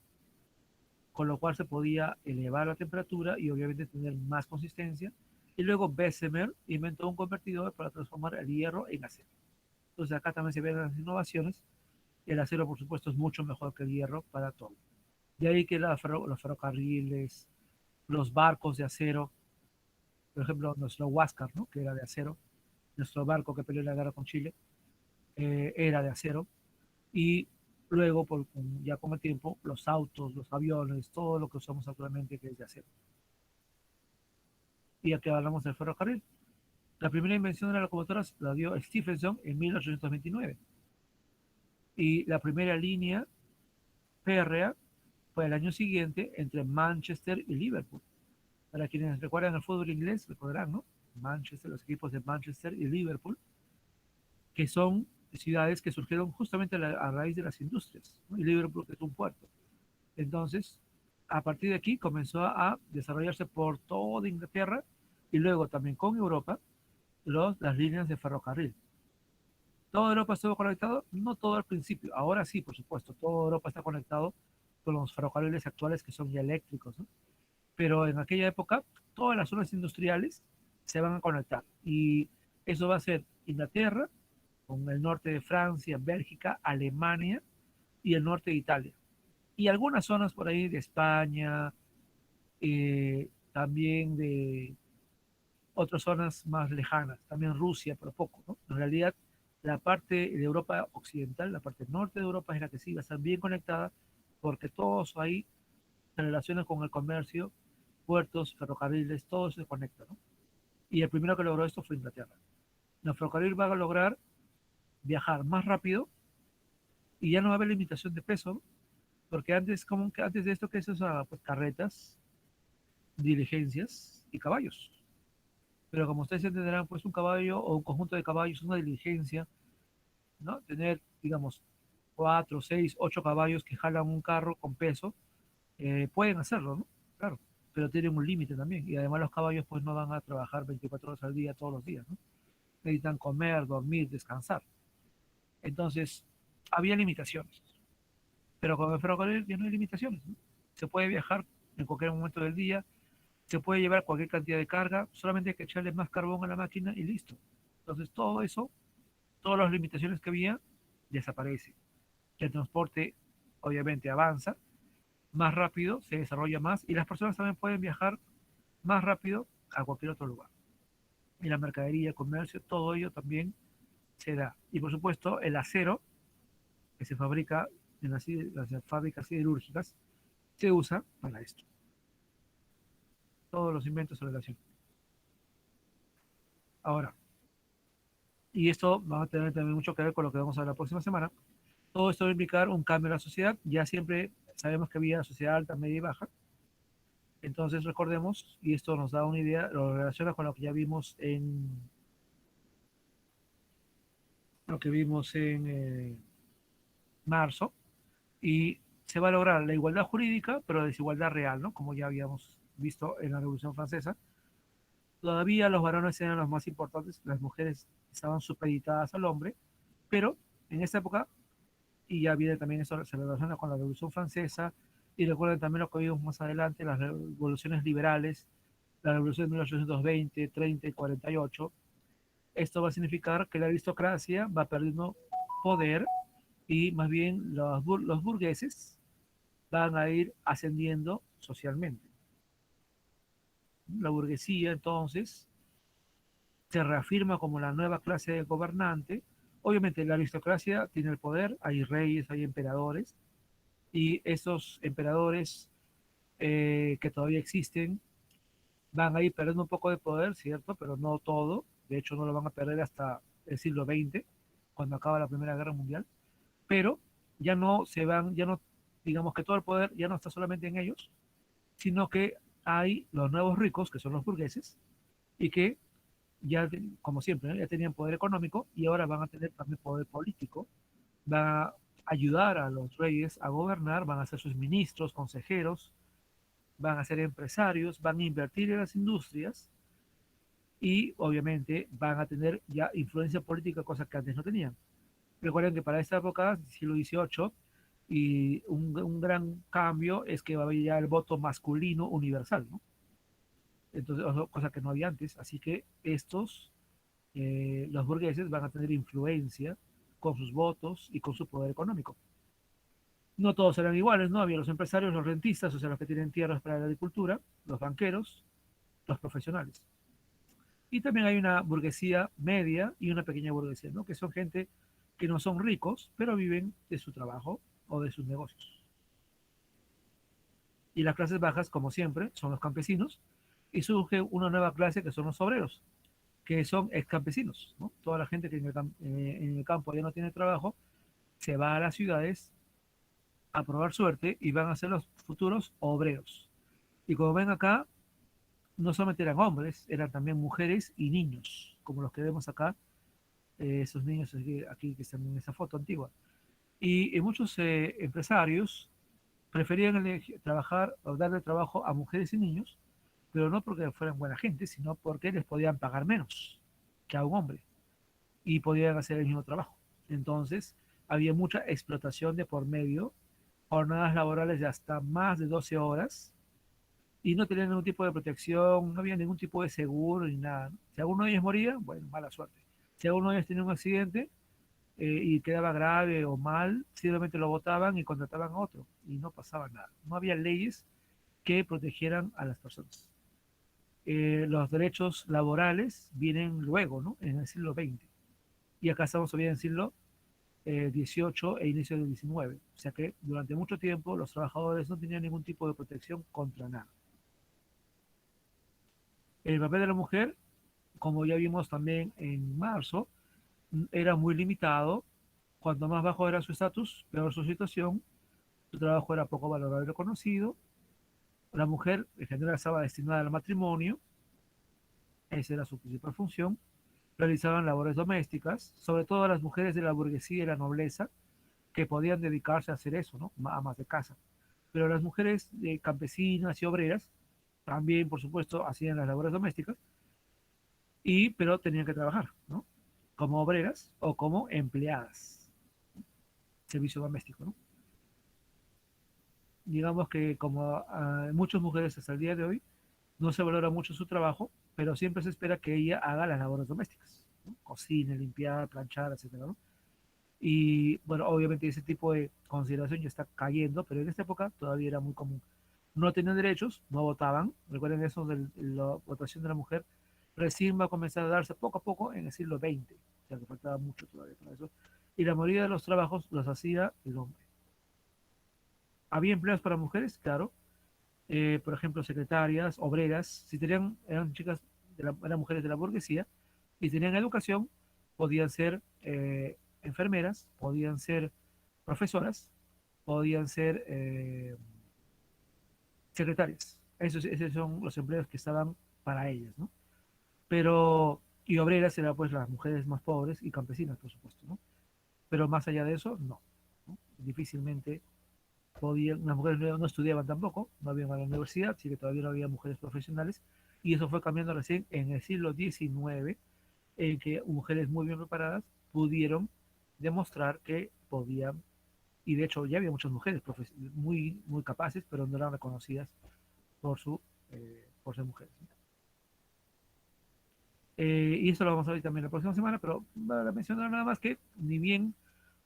con lo cual se podía elevar la temperatura y obviamente tener más consistencia. Y luego Bessemer inventó un convertidor para transformar el hierro en acero. Entonces acá también se ven las innovaciones. El acero, por supuesto, es mucho mejor que el hierro para todo. De ahí que los ferrocarriles, los barcos de acero, por ejemplo, nuestro Huáscar, ¿no? Que era de acero, nuestro barco que peleó la guerra con Chile, era de acero. Y luego, ya con el tiempo, los autos, los aviones, todo lo que usamos actualmente que es de acero. Y aquí hablamos del ferrocarril. La primera invención de las locomotoras la dio Stephenson en 1829. Y la primera línea férrea fue el año siguiente entre Manchester y Liverpool. Para quienes recuerdan el fútbol inglés, recordarán, ¿no? Manchester, los equipos de Manchester y Liverpool, que son ciudades que surgieron justamente a raíz de las industrias, ¿no? Y Liverpool que es un puerto. Entonces, a partir de aquí comenzó a desarrollarse por toda Inglaterra y luego también con Europa las líneas de ferrocarril. ¿Toda Europa estuvo conectado? No todo al principio. Ahora sí, por supuesto, toda Europa está conectado con los ferrocarriles actuales que son ya eléctricos, ¿no? Pero en aquella época todas las zonas industriales se van a conectar y eso va a ser Inglaterra con el norte de Francia, Bélgica, Alemania y el norte de Italia. Y algunas zonas por ahí de España, también de otras zonas más lejanas, también Rusia, pero poco, ¿no? En realidad, la parte de Europa occidental, la parte norte de Europa es la que sí va a estar bien conectada, porque todos ahí se relacionan con el comercio, puertos, ferrocarriles, todo se conecta, ¿no? Y el primero que logró esto fue Inglaterra. El ferrocarril va a lograr viajar más rápido y ya no va a haber limitación de peso, ¿no? Porque antes, como que antes de esto, que se usaba? Pues carretas, diligencias y caballos. Pero como ustedes entenderán, pues un caballo o un conjunto de caballos, una diligencia, ¿no? Tener, digamos, 4, 6, 8 caballos que jalan un carro con peso, pueden hacerlo, ¿no? Claro, pero tienen un límite también. Y además los caballos pues no van a trabajar 24 horas al día todos los días, ¿no? Necesitan comer, dormir, descansar. Entonces, había limitaciones. Pero con el ferrocarril ya no hay limitaciones, ¿no? Se puede viajar en cualquier momento del día, se puede llevar cualquier cantidad de carga, solamente hay que echarle más carbón a la máquina y listo. Entonces, todo eso, todas las limitaciones que había, desaparecen. El transporte, obviamente, avanza más rápido, se desarrolla más y las personas también pueden viajar más rápido a cualquier otro lugar. Y la mercadería, el comercio, todo ello también se da. Y por supuesto, el acero que se fabrica en las fábricas siderúrgicas se usa para esto. Todos los inventos se relacionan. Ahora, y esto va a tener también mucho que ver con lo que vamos a ver la próxima semana. Todo esto va a implicar un cambio en la sociedad. Ya siempre sabemos que había sociedad alta, media y baja. Entonces recordemos, y esto nos da una idea, lo relaciona con lo que ya vimos en marzo, y se va a lograr la igualdad jurídica, pero la desigualdad real, ¿no? Como ya habíamos visto en la Revolución Francesa. Todavía los varones eran los más importantes, las mujeres estaban supeditadas al hombre, pero en esta época, y ya viene también eso, se relaciona con la Revolución Francesa, y recuerden también lo que vimos más adelante, las revoluciones liberales, la Revolución de 1820, 30 y 48. Esto va a significar que la aristocracia va perdiendo poder y más bien los burgueses van a ir ascendiendo socialmente. La burguesía entonces se reafirma como la nueva clase de gobernante. Obviamente la aristocracia tiene el poder, hay reyes, hay emperadores, y esos emperadores que todavía existen van a ir perdiendo un poco de poder, ¿cierto? Pero no todo, de hecho no lo van a perder hasta el siglo XX, cuando acaba la Primera Guerra Mundial, pero ya no digamos que todo el poder ya no está solamente en ellos, sino que hay los nuevos ricos, que son los burgueses, y que ya, como siempre, ¿no? Ya tenían poder económico y ahora van a tener también poder político, van a ayudar a los reyes a gobernar, van a ser sus ministros, consejeros, van a ser empresarios, van a invertir en las industrias y obviamente van a tener ya influencia política, cosas que antes no tenían. Recuerden que para esta época, siglo XVIII, y un gran cambio es que va a haber ya el voto masculino universal, ¿no? Entonces, cosa que no había antes. Así que los burgueses van a tener influencia con sus votos y con su poder económico. No todos serán iguales, ¿no? Había los empresarios, los rentistas, o sea, los que tienen tierras para la agricultura, los banqueros, los profesionales. Y también hay una burguesía media y una pequeña burguesía, ¿no? Que son gente que no son ricos, pero viven de su trabajo o de sus negocios. Y las clases bajas, como siempre, son los campesinos, y surge una nueva clase que son los obreros, que son ex campesinos, ¿no? Toda la gente que en el campo ya no tiene trabajo, se va a las ciudades a probar suerte y van a ser los futuros obreros. Y como ven acá, no solamente eran hombres, eran también mujeres y niños, como los que vemos acá, esos niños aquí que están en esa foto antigua. Y muchos empresarios preferían trabajar o darle trabajo a mujeres y niños, pero no porque fueran buena gente, sino porque les podían pagar menos que a un hombre y podían hacer el mismo trabajo. Entonces, había mucha explotación de por medio, jornadas laborales de hasta más de 12 horas y no tenían ningún tipo de protección, no había ningún tipo de seguro ni nada. Si alguno de ellos moría, bueno, mala suerte. Si alguno de ellos tenía un accidente y quedaba grave o mal, simplemente lo botaban y contrataban a otro y no pasaba nada. No había leyes que protegieran a las personas. Los derechos laborales vienen luego, ¿no? En el siglo XX. Y acá estamos todavía en el siglo XVIII e inicio del XIX. O sea que durante mucho tiempo los trabajadores no tenían ningún tipo de protección contra nada. El papel de la mujer, como ya vimos también en marzo, era muy limitado. Cuanto más bajo era su estatus, peor su situación. Su trabajo era poco valorado y reconocido. La mujer en general estaba destinada al matrimonio, esa era su principal función. Realizaban labores domésticas, sobre todo las mujeres de la burguesía y la nobleza, que podían dedicarse a hacer eso, ¿no? Amas de casa. Pero las mujeres campesinas y obreras también, por supuesto, hacían las labores domésticas, pero tenían que trabajar, ¿no? Como obreras o como empleadas, servicio doméstico, ¿no? Digamos que como muchas mujeres hasta el día de hoy, no se valora mucho su trabajo, pero siempre se espera que ella haga las labores domésticas, ¿no? Cocine, limpiar, planchar, etcétera, ¿no? Y bueno, obviamente ese tipo de consideración ya está cayendo, pero en esta época todavía era muy común. No tenían derechos, no votaban. Recuerden eso de la votación de la mujer. Recién va a comenzar a darse poco a poco en el siglo XX. O sea que faltaba mucho todavía para eso. Y la mayoría de los trabajos los hacía el hombre. Había empleos para mujeres, claro. Por ejemplo, secretarias, obreras. Si tenían, eran chicas, eran mujeres de la burguesía y tenían educación, podían ser enfermeras, podían ser profesoras, podían ser secretarias. Esos son los empleos que estaban para ellas, ¿no? Pero, y obreras eran pues las mujeres más pobres y campesinas, por supuesto, ¿no? Pero más allá de eso, no. ¿No? Difícilmente podían, las mujeres no estudiaban tampoco, no había a la universidad, así que todavía no había mujeres profesionales, y eso fue cambiando recién en el siglo XIX, en que mujeres muy bien preparadas pudieron demostrar que podían, y de hecho ya había muchas mujeres muy, muy capaces, pero no eran reconocidas por ser mujeres. Y esto lo vamos a ver también la próxima semana, pero para mencionar nada más que ni bien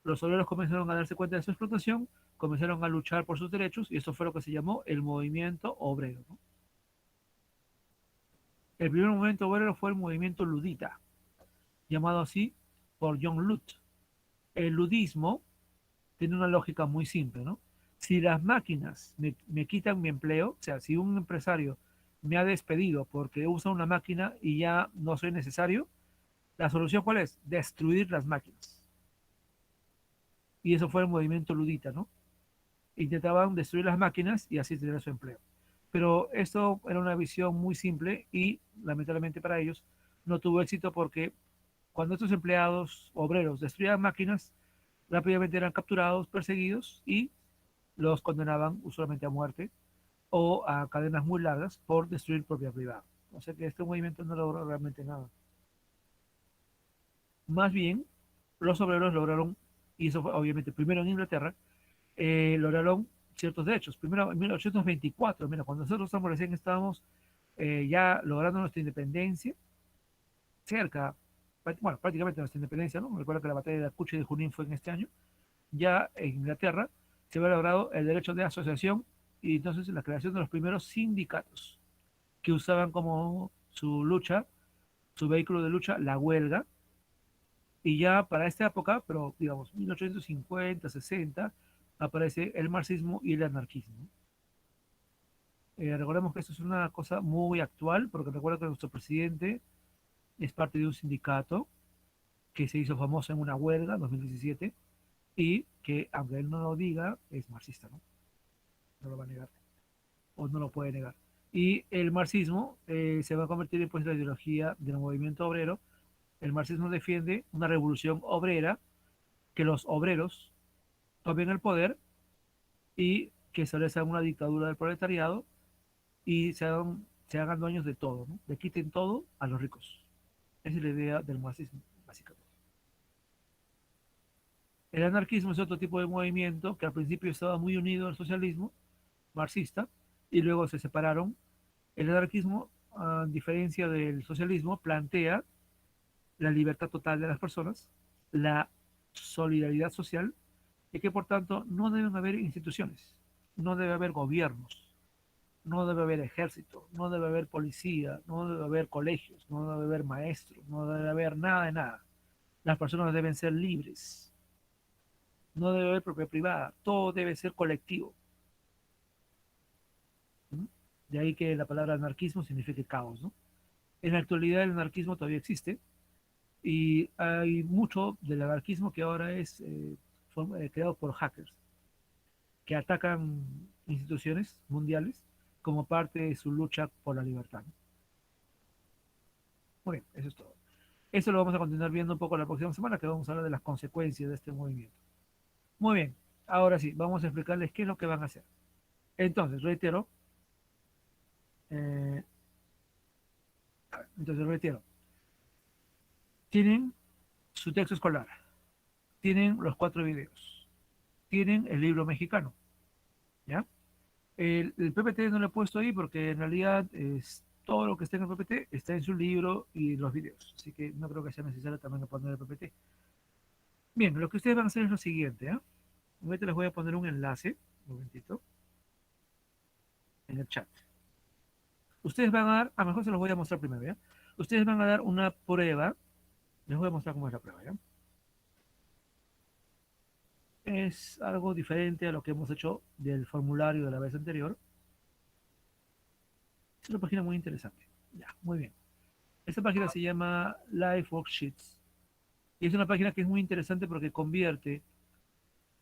los obreros comenzaron a darse cuenta de su explotación, comenzaron a luchar por sus derechos y esto fue lo que se llamó el movimiento obrero, ¿no? El primer movimiento obrero fue el movimiento ludita, llamado así por John Luth. El ludismo tiene una lógica muy simple, ¿no? Si las máquinas me quitan mi empleo, o sea, si un empresario me ha despedido porque usa una máquina y ya no soy necesario, la solución ¿cuál es? Destruir las máquinas. Y eso fue el movimiento ludita, ¿no? intentaban destruir las máquinas y así tener su empleo. Pero esto era una visión muy simple y lamentablemente para ellos no tuvo éxito porque cuando estos empleados obreros destruían máquinas, rápidamente eran capturados, perseguidos y los condenaban usualmente a muerte o a cadenas muy largas por destruir propiedad privada. O sea que este movimiento no logró realmente nada. Más bien, los obreros lograron, y eso fue obviamente primero en Inglaterra, lograron ciertos derechos. Primero en 1824, mira, cuando nosotros estamos recién estábamos ya logrando nuestra independencia, cerca, bueno, prácticamente nuestra independencia, ¿no? Recuerdo que la batalla de Ayacucho y de Junín fue en este año. Ya en Inglaterra se había logrado el derecho de asociación y entonces la creación de los primeros sindicatos que usaban como su lucha, su vehículo de lucha, la huelga. Y ya para esta época, pero digamos 1850, 60, aparece el marxismo y el anarquismo. Recordemos que esto es una cosa muy actual, porque recuerdo que nuestro presidente es parte de un sindicato que se hizo famoso en una huelga en 2017 y que, aunque él no lo diga, es marxista, ¿no? No lo va a negar o no lo puede negar. Y el marxismo se va a convertir pues, en la ideología del movimiento obrero. El marxismo defiende una revolución obrera, que los obreros tomen el poder y que se establezca una dictadura del proletariado y se hagan dueños de todo, ¿no? Le quiten todo a los ricos. Esa es la idea del marxismo, básicamente. El anarquismo es otro tipo de movimiento que al principio estaba muy unido al socialismo marxista y luego se separaron. El anarquismo, a diferencia del socialismo, plantea la libertad total de las personas, la solidaridad social y que por tanto no deben haber instituciones, no debe haber gobiernos, no debe haber ejército, no debe haber policía, no debe haber colegios, no debe haber maestros, no debe haber nada de nada. Las personas deben ser libres, no debe haber propiedad privada, todo debe ser colectivo. ¿No? De ahí que la palabra anarquismo significa caos, ¿no? En la actualidad el anarquismo todavía existe y hay mucho del anarquismo que ahora es creado por hackers que atacan instituciones mundiales como parte de su lucha por la libertad. Muy bien, eso es todo. Eso lo vamos a continuar viendo un poco la próxima semana, que vamos a hablar de las consecuencias de este movimiento. Muy bien, ahora sí, vamos a explicarles qué es lo que van a hacer. Entonces, eh, reitero, tienen su texto escolar, tienen los 4 videos, tienen el libro mexicano, ¿ya? El PPT no lo he puesto ahí porque en realidad es, todo lo que está en el PPT está en su libro y los videos, así que no creo que sea necesario también poner el PPT. Bien, lo que ustedes van a hacer es lo siguiente, ¿eh? Ahorita les voy a poner un enlace, un momentito, en el chat. Ustedes van a dar, a lo mejor se los voy a mostrar primero, ¿ya? Ustedes van a dar una prueba, les voy a mostrar cómo es la prueba, ¿ya? Es algo diferente a lo que hemos hecho del formulario de la vez anterior. Es una página muy interesante. Ya, muy bien. Esta página se llama Life Worksheets. Y es una página que es muy interesante porque convierte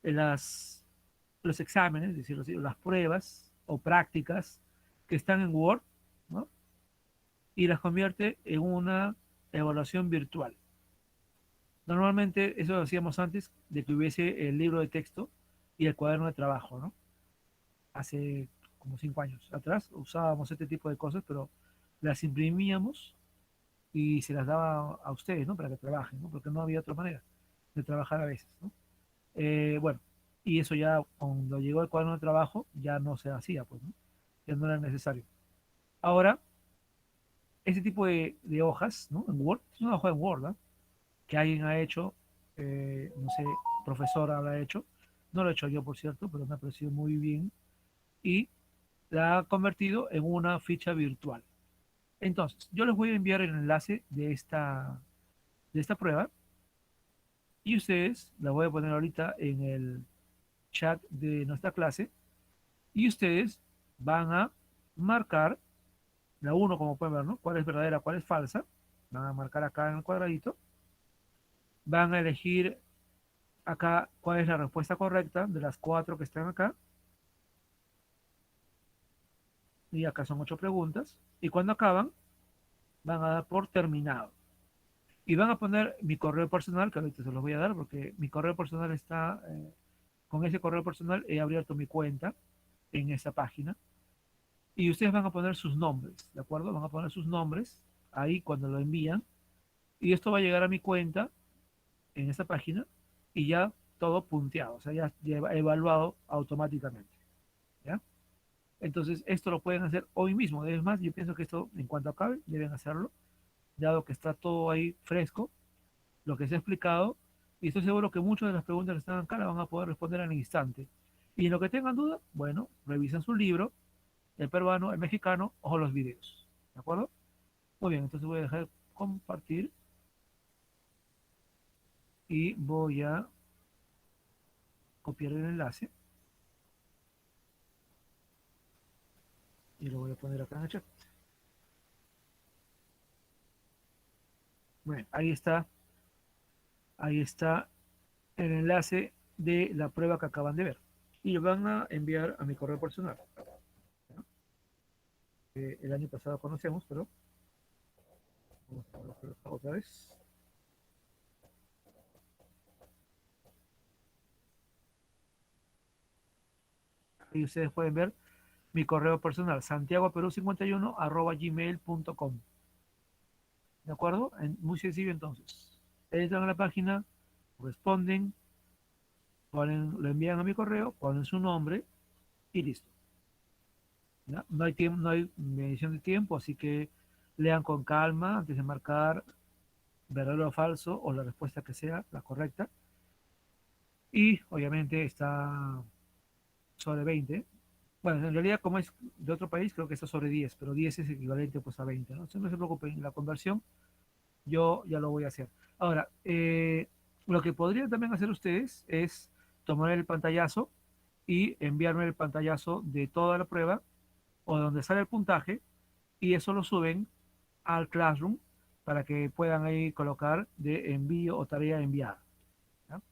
los exámenes, es decir, las pruebas o prácticas que están en Word, ¿no? Y las convierte en una evaluación virtual. Normalmente eso lo hacíamos antes de que hubiese el libro de texto y el cuaderno de trabajo, ¿no? Hace como 5 años atrás usábamos este tipo de cosas, pero las imprimíamos y se las daba a ustedes, ¿no? Para que trabajen, ¿no? Porque no había otra manera de trabajar a veces, ¿no? Bueno, y eso ya cuando llegó el cuaderno de trabajo ya no se hacía, pues, ¿no? Ya no era necesario. Ahora, este tipo de hojas, ¿no? En Word, es una hoja en Word, ¿no? Que alguien ha hecho, no sé, profesora la ha hecho, no lo he hecho yo, por cierto, pero me ha parecido muy bien y la ha convertido en una ficha virtual. Entonces, yo les voy a enviar el enlace de esta prueba y ustedes, la voy a poner ahorita en el chat de nuestra clase y ustedes van a marcar la uno como pueden ver, ¿no? ¿Cuál es verdadera, cuál es falsa? Van a marcar acá en el cuadradito. Van a elegir acá cuál es la respuesta correcta de las 4 que están acá y acá son 8 preguntas, y cuando acaban, van a dar por terminado. Y van a poner mi correo personal, que ahorita se los voy a dar, porque mi correo personal está, con ese correo personal he abierto mi cuenta en esa página, y ustedes van a poner sus nombres, ¿de acuerdo? Van a poner sus nombres ahí cuando lo envían, y esto va a llegar a mi cuenta en esa página, y ya todo punteado, o sea, ya evaluado automáticamente, ¿ya? Entonces, esto lo pueden hacer hoy mismo. Es más, yo pienso que esto, en cuanto acabe, deben hacerlo, dado que está todo ahí fresco, lo que se ha explicado, y estoy seguro que muchas de las preguntas que están acá las van a poder responder al instante. Y en lo que tengan duda, bueno, revisan su libro, el peruano, el mexicano o los videos. ¿De acuerdo? Muy bien, entonces voy a dejar compartir y voy a copiar el enlace y lo voy a poner acá en el chat. Bueno, ahí está el enlace de la prueba que acaban de ver. Y lo van a enviar a mi correo personal. El año pasado conocemos, pero vamos a colocarlo otra vez. Y ustedes pueden ver mi correo personal, santiagoperú51@gmail.com. ¿De acuerdo? Muy sencillo entonces. Entran a la página, responden, lo envían a mi correo, ponen su nombre y listo. ¿Ya? No hay tiempo, no hay medición de tiempo, así que lean con calma antes de marcar verdadero o falso o la respuesta que sea la correcta. Y obviamente está sobre 20. Bueno, en realidad como es de otro país creo que está sobre 10, pero 10 es equivalente pues a 20, ¿no? Entonces no se preocupen, la conversión yo ya lo voy a hacer. Ahora, lo que podrían también hacer ustedes es tomar el pantallazo y enviarme el pantallazo de toda la prueba o donde sale el puntaje y eso lo suben al Classroom para que puedan ahí colocar de envío o tarea enviada. ¿Ya?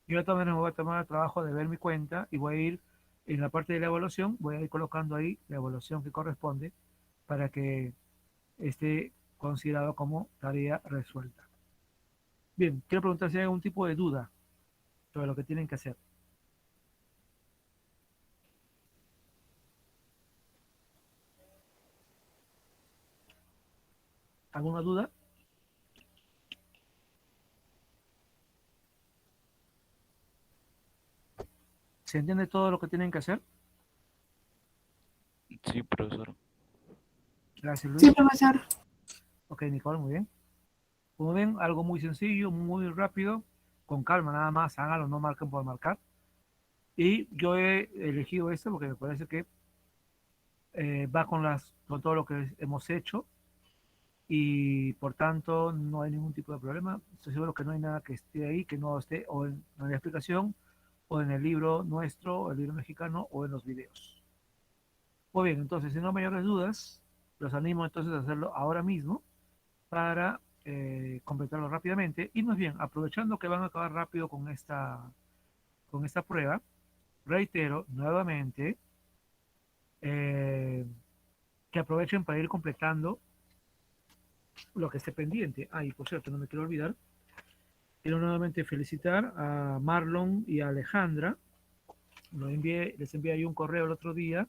Yo también me voy a tomar el trabajo de ver mi cuenta y voy a ir en la parte de la evaluación, voy a ir colocando ahí la evaluación que corresponde para que esté considerado como tarea resuelta. Bien, quiero preguntar si hay algún tipo de duda sobre lo que tienen que hacer. ¿Alguna duda? ¿Se entiende todo lo que tienen que hacer? Sí, profesor. Gracias, Sí, Luis. profesor. Ok, Nicole, muy bien. Como ven, algo muy sencillo, muy rápido, con calma nada más, háganlo, no marquen por marcar. Y yo he elegido este porque me parece que va con todo lo que hemos hecho y por tanto no hay ningún tipo de problema. Estoy seguro que no hay nada que esté ahí, que no esté o en la explicación o en el libro nuestro, el libro mexicano o en los videos. Muy bien, entonces si no hay mayores dudas, los animo entonces a hacerlo ahora mismo para completarlo rápidamente. Y más bien, aprovechando que van a acabar rápido con esta prueba, reitero nuevamente eh, que aprovechen para ir completando lo que esté pendiente. Ah, y por cierto, no me quiero olvidar, quiero nuevamente felicitar a Marlon y a Alejandra. Les envié ahí un correo el otro día.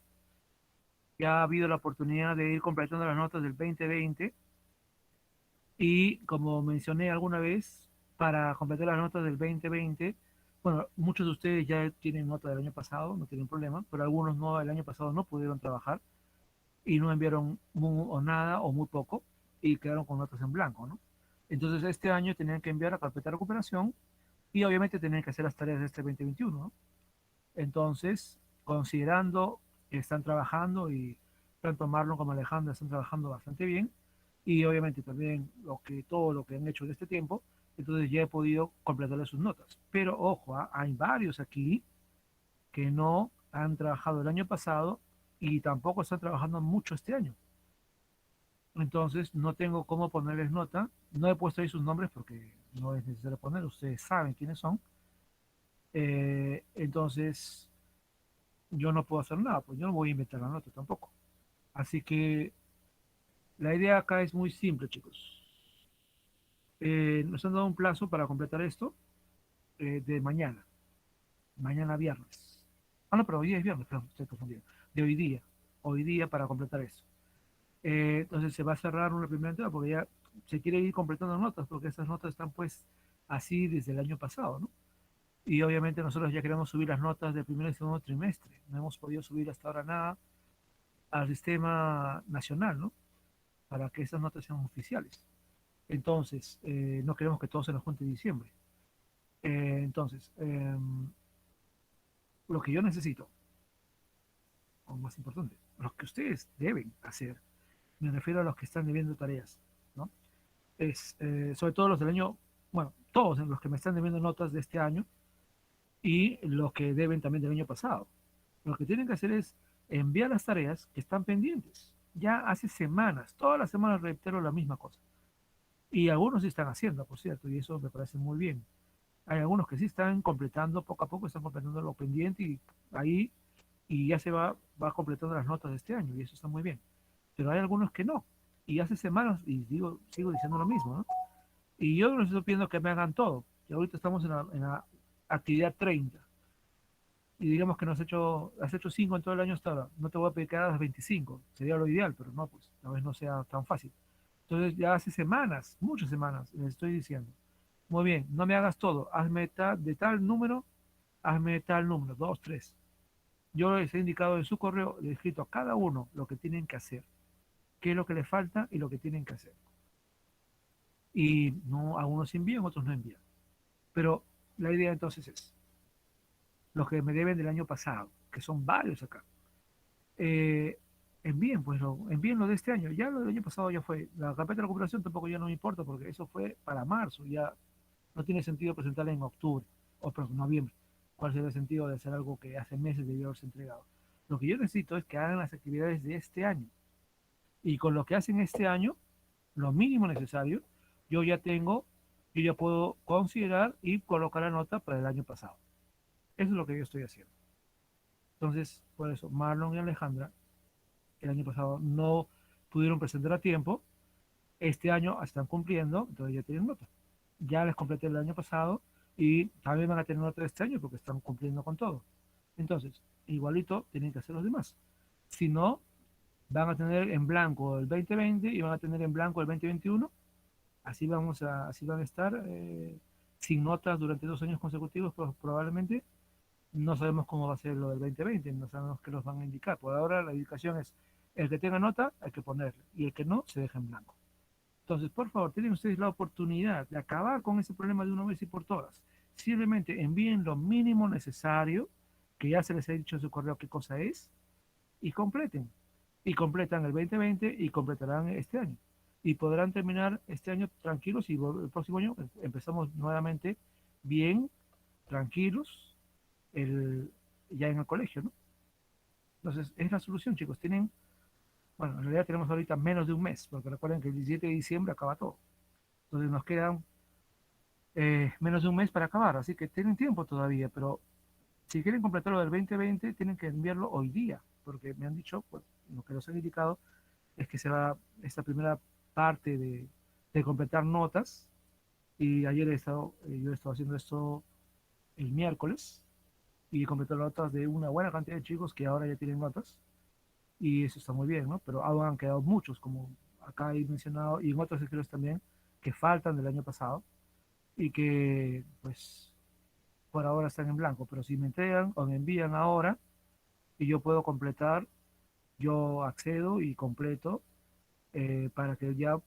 Ya ha habido la oportunidad de ir completando las notas del 2020 y como mencioné alguna vez, para completar las notas del 2020, bueno, muchos de ustedes ya tienen nota del año pasado, no tienen problema, pero algunos no, el año pasado no pudieron trabajar y no enviaron o nada o muy poco y quedaron con notas en blanco, ¿no? Entonces este año tenían que enviar la carpeta de recuperación y obviamente tenían que hacer las tareas de este 2021, ¿no? Entonces, considerando que están trabajando y tanto Marlon como Alejandra están trabajando bastante bien y obviamente también todo lo que han hecho en este tiempo, entonces ya he podido completarle sus notas. Pero ojo, hay varios aquí que no han trabajado el año pasado y tampoco están trabajando mucho este año. Entonces no tengo cómo ponerles nota. No he puesto ahí sus nombres porque no es necesario poner, ustedes saben quiénes son. Entonces yo no puedo hacer nada, pues yo no voy a inventar la nota tampoco. Así que la idea acá es muy simple, chicos. Nos han dado un plazo para completar esto de mañana viernes. Ah, no, pero hoy día es viernes, perdón, estoy confundido. De hoy día para completar eso. Entonces se va a cerrar una primera entrega porque ya se quiere ir completando notas, porque esas notas están pues así desde el año pasado, ¿no? Y obviamente nosotros ya queremos subir las notas del primer y segundo trimestre. No hemos podido subir hasta ahora nada al sistema nacional, ¿no? Para que esas notas sean oficiales. Entonces, no queremos que todo se nos junte en diciembre. Entonces, lo que yo necesito, o más importante, lo que ustedes deben hacer, me refiero a los que están debiendo tareas, ¿no? Es, sobre todo los del año, bueno, todos los que me están debiendo notas de este año y los que deben también del año pasado. Lo que tienen que hacer es enviar las tareas que están pendientes. Ya hace semanas, todas las semanas reitero la misma cosa. Y algunos sí están haciendo, por cierto, y eso me parece muy bien. Hay algunos que sí están completando poco a poco, están completando lo pendiente y ahí y ya va completando las notas de este año y eso está muy bien. Pero hay algunos que no. Y hace semanas, y sigo diciendo lo mismo, ¿no? Y yo les estoy pidiendo que me hagan todo. Y ahorita estamos en la actividad 30. Y digamos que has hecho 5 en todo el año hasta ahora. No te voy a pedir que hagas 25. Sería lo ideal, pero no, pues tal vez no sea tan fácil. Entonces ya hace semanas, muchas semanas, les estoy diciendo, muy bien, no me hagas todo, hazme de tal número, hazme tal número, dos, tres. Yo les he indicado en su correo, le he escrito a cada uno lo que tienen que hacer, qué es lo que les falta y lo que tienen que hacer. Y no, algunos envían, otros no envían. Pero la idea entonces es, los que me deben del año pasado, que son varios acá, eh, envíen, pues envíen lo de este año. Ya lo del año pasado ya fue. La carpeta de recuperación tampoco ya no me importa porque eso fue para marzo. Ya no tiene sentido presentarla en octubre o perdón, noviembre. ¿Cuál sería el sentido de hacer algo que hace meses debió haberse entregado? Lo que yo necesito es que hagan las actividades de este año. Y con lo que hacen este año, lo mínimo necesario, yo ya tengo, yo ya puedo considerar y colocar la nota para el año pasado. Eso es lo que yo estoy haciendo. Entonces, por eso, Marlon y Alejandra el año pasado no pudieron presentar a tiempo, este año están cumpliendo, entonces ya tienen nota. Ya les completé el año pasado y también van a tener nota este año porque están cumpliendo con todo. Entonces, igualito tienen que hacer los demás. Si no, van a tener en blanco el 2020 y van a tener en blanco el 2021. Así van a estar sin notas durante 2 años consecutivos, pues probablemente no sabemos cómo va a ser lo del 2020, no sabemos qué nos van a indicar. Por ahora la indicación es, el que tenga nota hay que ponerle y el que no se deja en blanco. Entonces, por favor, tienen ustedes la oportunidad de acabar con ese problema de una vez y por todas. Simplemente envíen lo mínimo necesario, que ya se les ha dicho en su correo qué cosa es, y completen. Y completan el 2020 y completarán este año. Y podrán terminar este año tranquilos y el próximo año empezamos nuevamente bien, tranquilos, ya en el colegio, ¿no? Entonces, es la solución, chicos. Bueno, en realidad tenemos ahorita menos de un mes, porque recuerden que el 17 de diciembre acaba todo. Entonces nos quedan menos de un mes para acabar, así que tienen tiempo todavía, pero si quieren completar lo del 2020, tienen que enviarlo hoy día, porque me han dicho, pues, lo que nos han indicado es que se va esta primera parte de completar notas, y ayer yo he estado haciendo esto el miércoles, y completé las notas de una buena cantidad de chicos que ahora ya tienen notas, y eso está muy bien, ¿no? Pero aún han quedado muchos, como acá he mencionado, y en otros escritos también, que faltan del año pasado, y que, pues, por ahora están en blanco, pero si me entregan o me envían ahora, y yo puedo completar, yo accedo y completo para que ya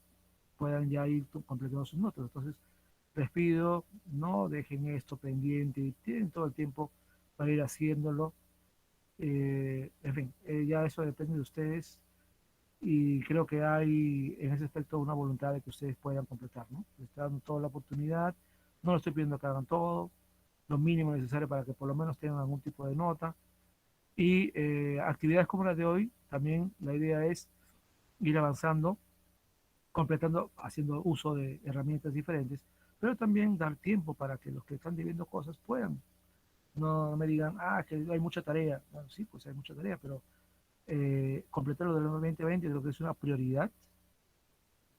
puedan ya ir completando sus notas. Entonces, les pido, no dejen esto pendiente, tienen todo el tiempo para ir haciéndolo. En fin, ya eso depende de ustedes y creo que hay en ese aspecto una voluntad de que ustedes puedan completar, ¿no? Les estoy dando toda la oportunidad, no les estoy pidiendo que hagan todo, lo mínimo necesario para que por lo menos tengan algún tipo de nota. Y actividades como las de hoy, también la idea es ir avanzando, completando, haciendo uso de herramientas diferentes, pero también dar tiempo para que los que están viviendo cosas puedan No me digan, que hay mucha tarea. Bueno, sí, pues hay mucha tarea, pero completar lo del 2020 creo que es una prioridad,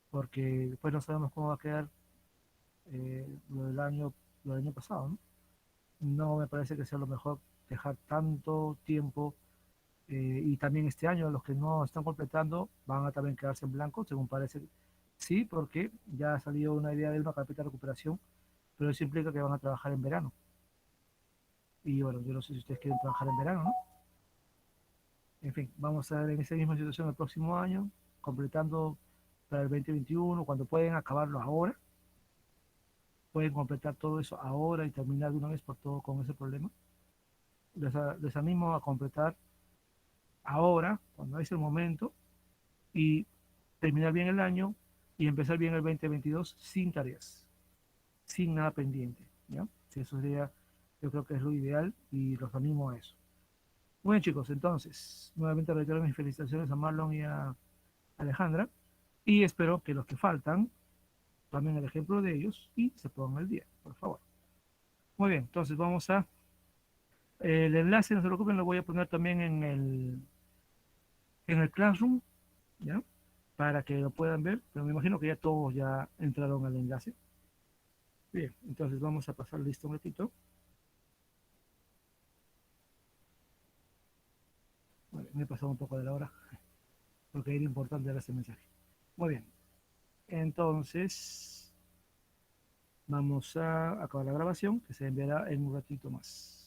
porque después no sabemos cómo va a quedar lo del año pasado, ¿no? No me parece que sea lo mejor dejar tanto tiempo y también este año los que no están completando van a también quedarse en blanco, según parece. Sí, porque ya ha salido una idea de una carpeta de recuperación, pero eso implica que van a trabajar en verano. Y bueno, yo no sé si ustedes quieren trabajar en verano, ¿no? En fin, vamos a ver en esa misma situación el próximo año, completando para el 2021, cuando pueden acabarlo ahora, pueden completar todo eso ahora y terminar de una vez por todo con ese problema. Les animo a completar ahora, cuando es el momento, y terminar bien el año y empezar bien el 2022 sin tareas, sin nada pendiente, ¿ya? Sí, eso sería, yo creo que es lo ideal y los animo a eso. Muy bien, chicos, entonces, nuevamente reitero mis felicitaciones a Marlon y a Alejandra y espero que los que faltan tomen el ejemplo de ellos y se pongan al día, por favor. Muy bien, entonces vamos a... El enlace, no se preocupen, lo voy a poner también en el Classroom, ¿ya? Para que lo puedan ver, pero me imagino que ya todos ya entraron al enlace. Bien, entonces vamos a pasar listo un ratito. Vale, me he pasado un poco de la hora, porque era importante dar este mensaje. Muy bien, entonces vamos a acabar la grabación, que se enviará en un ratito más.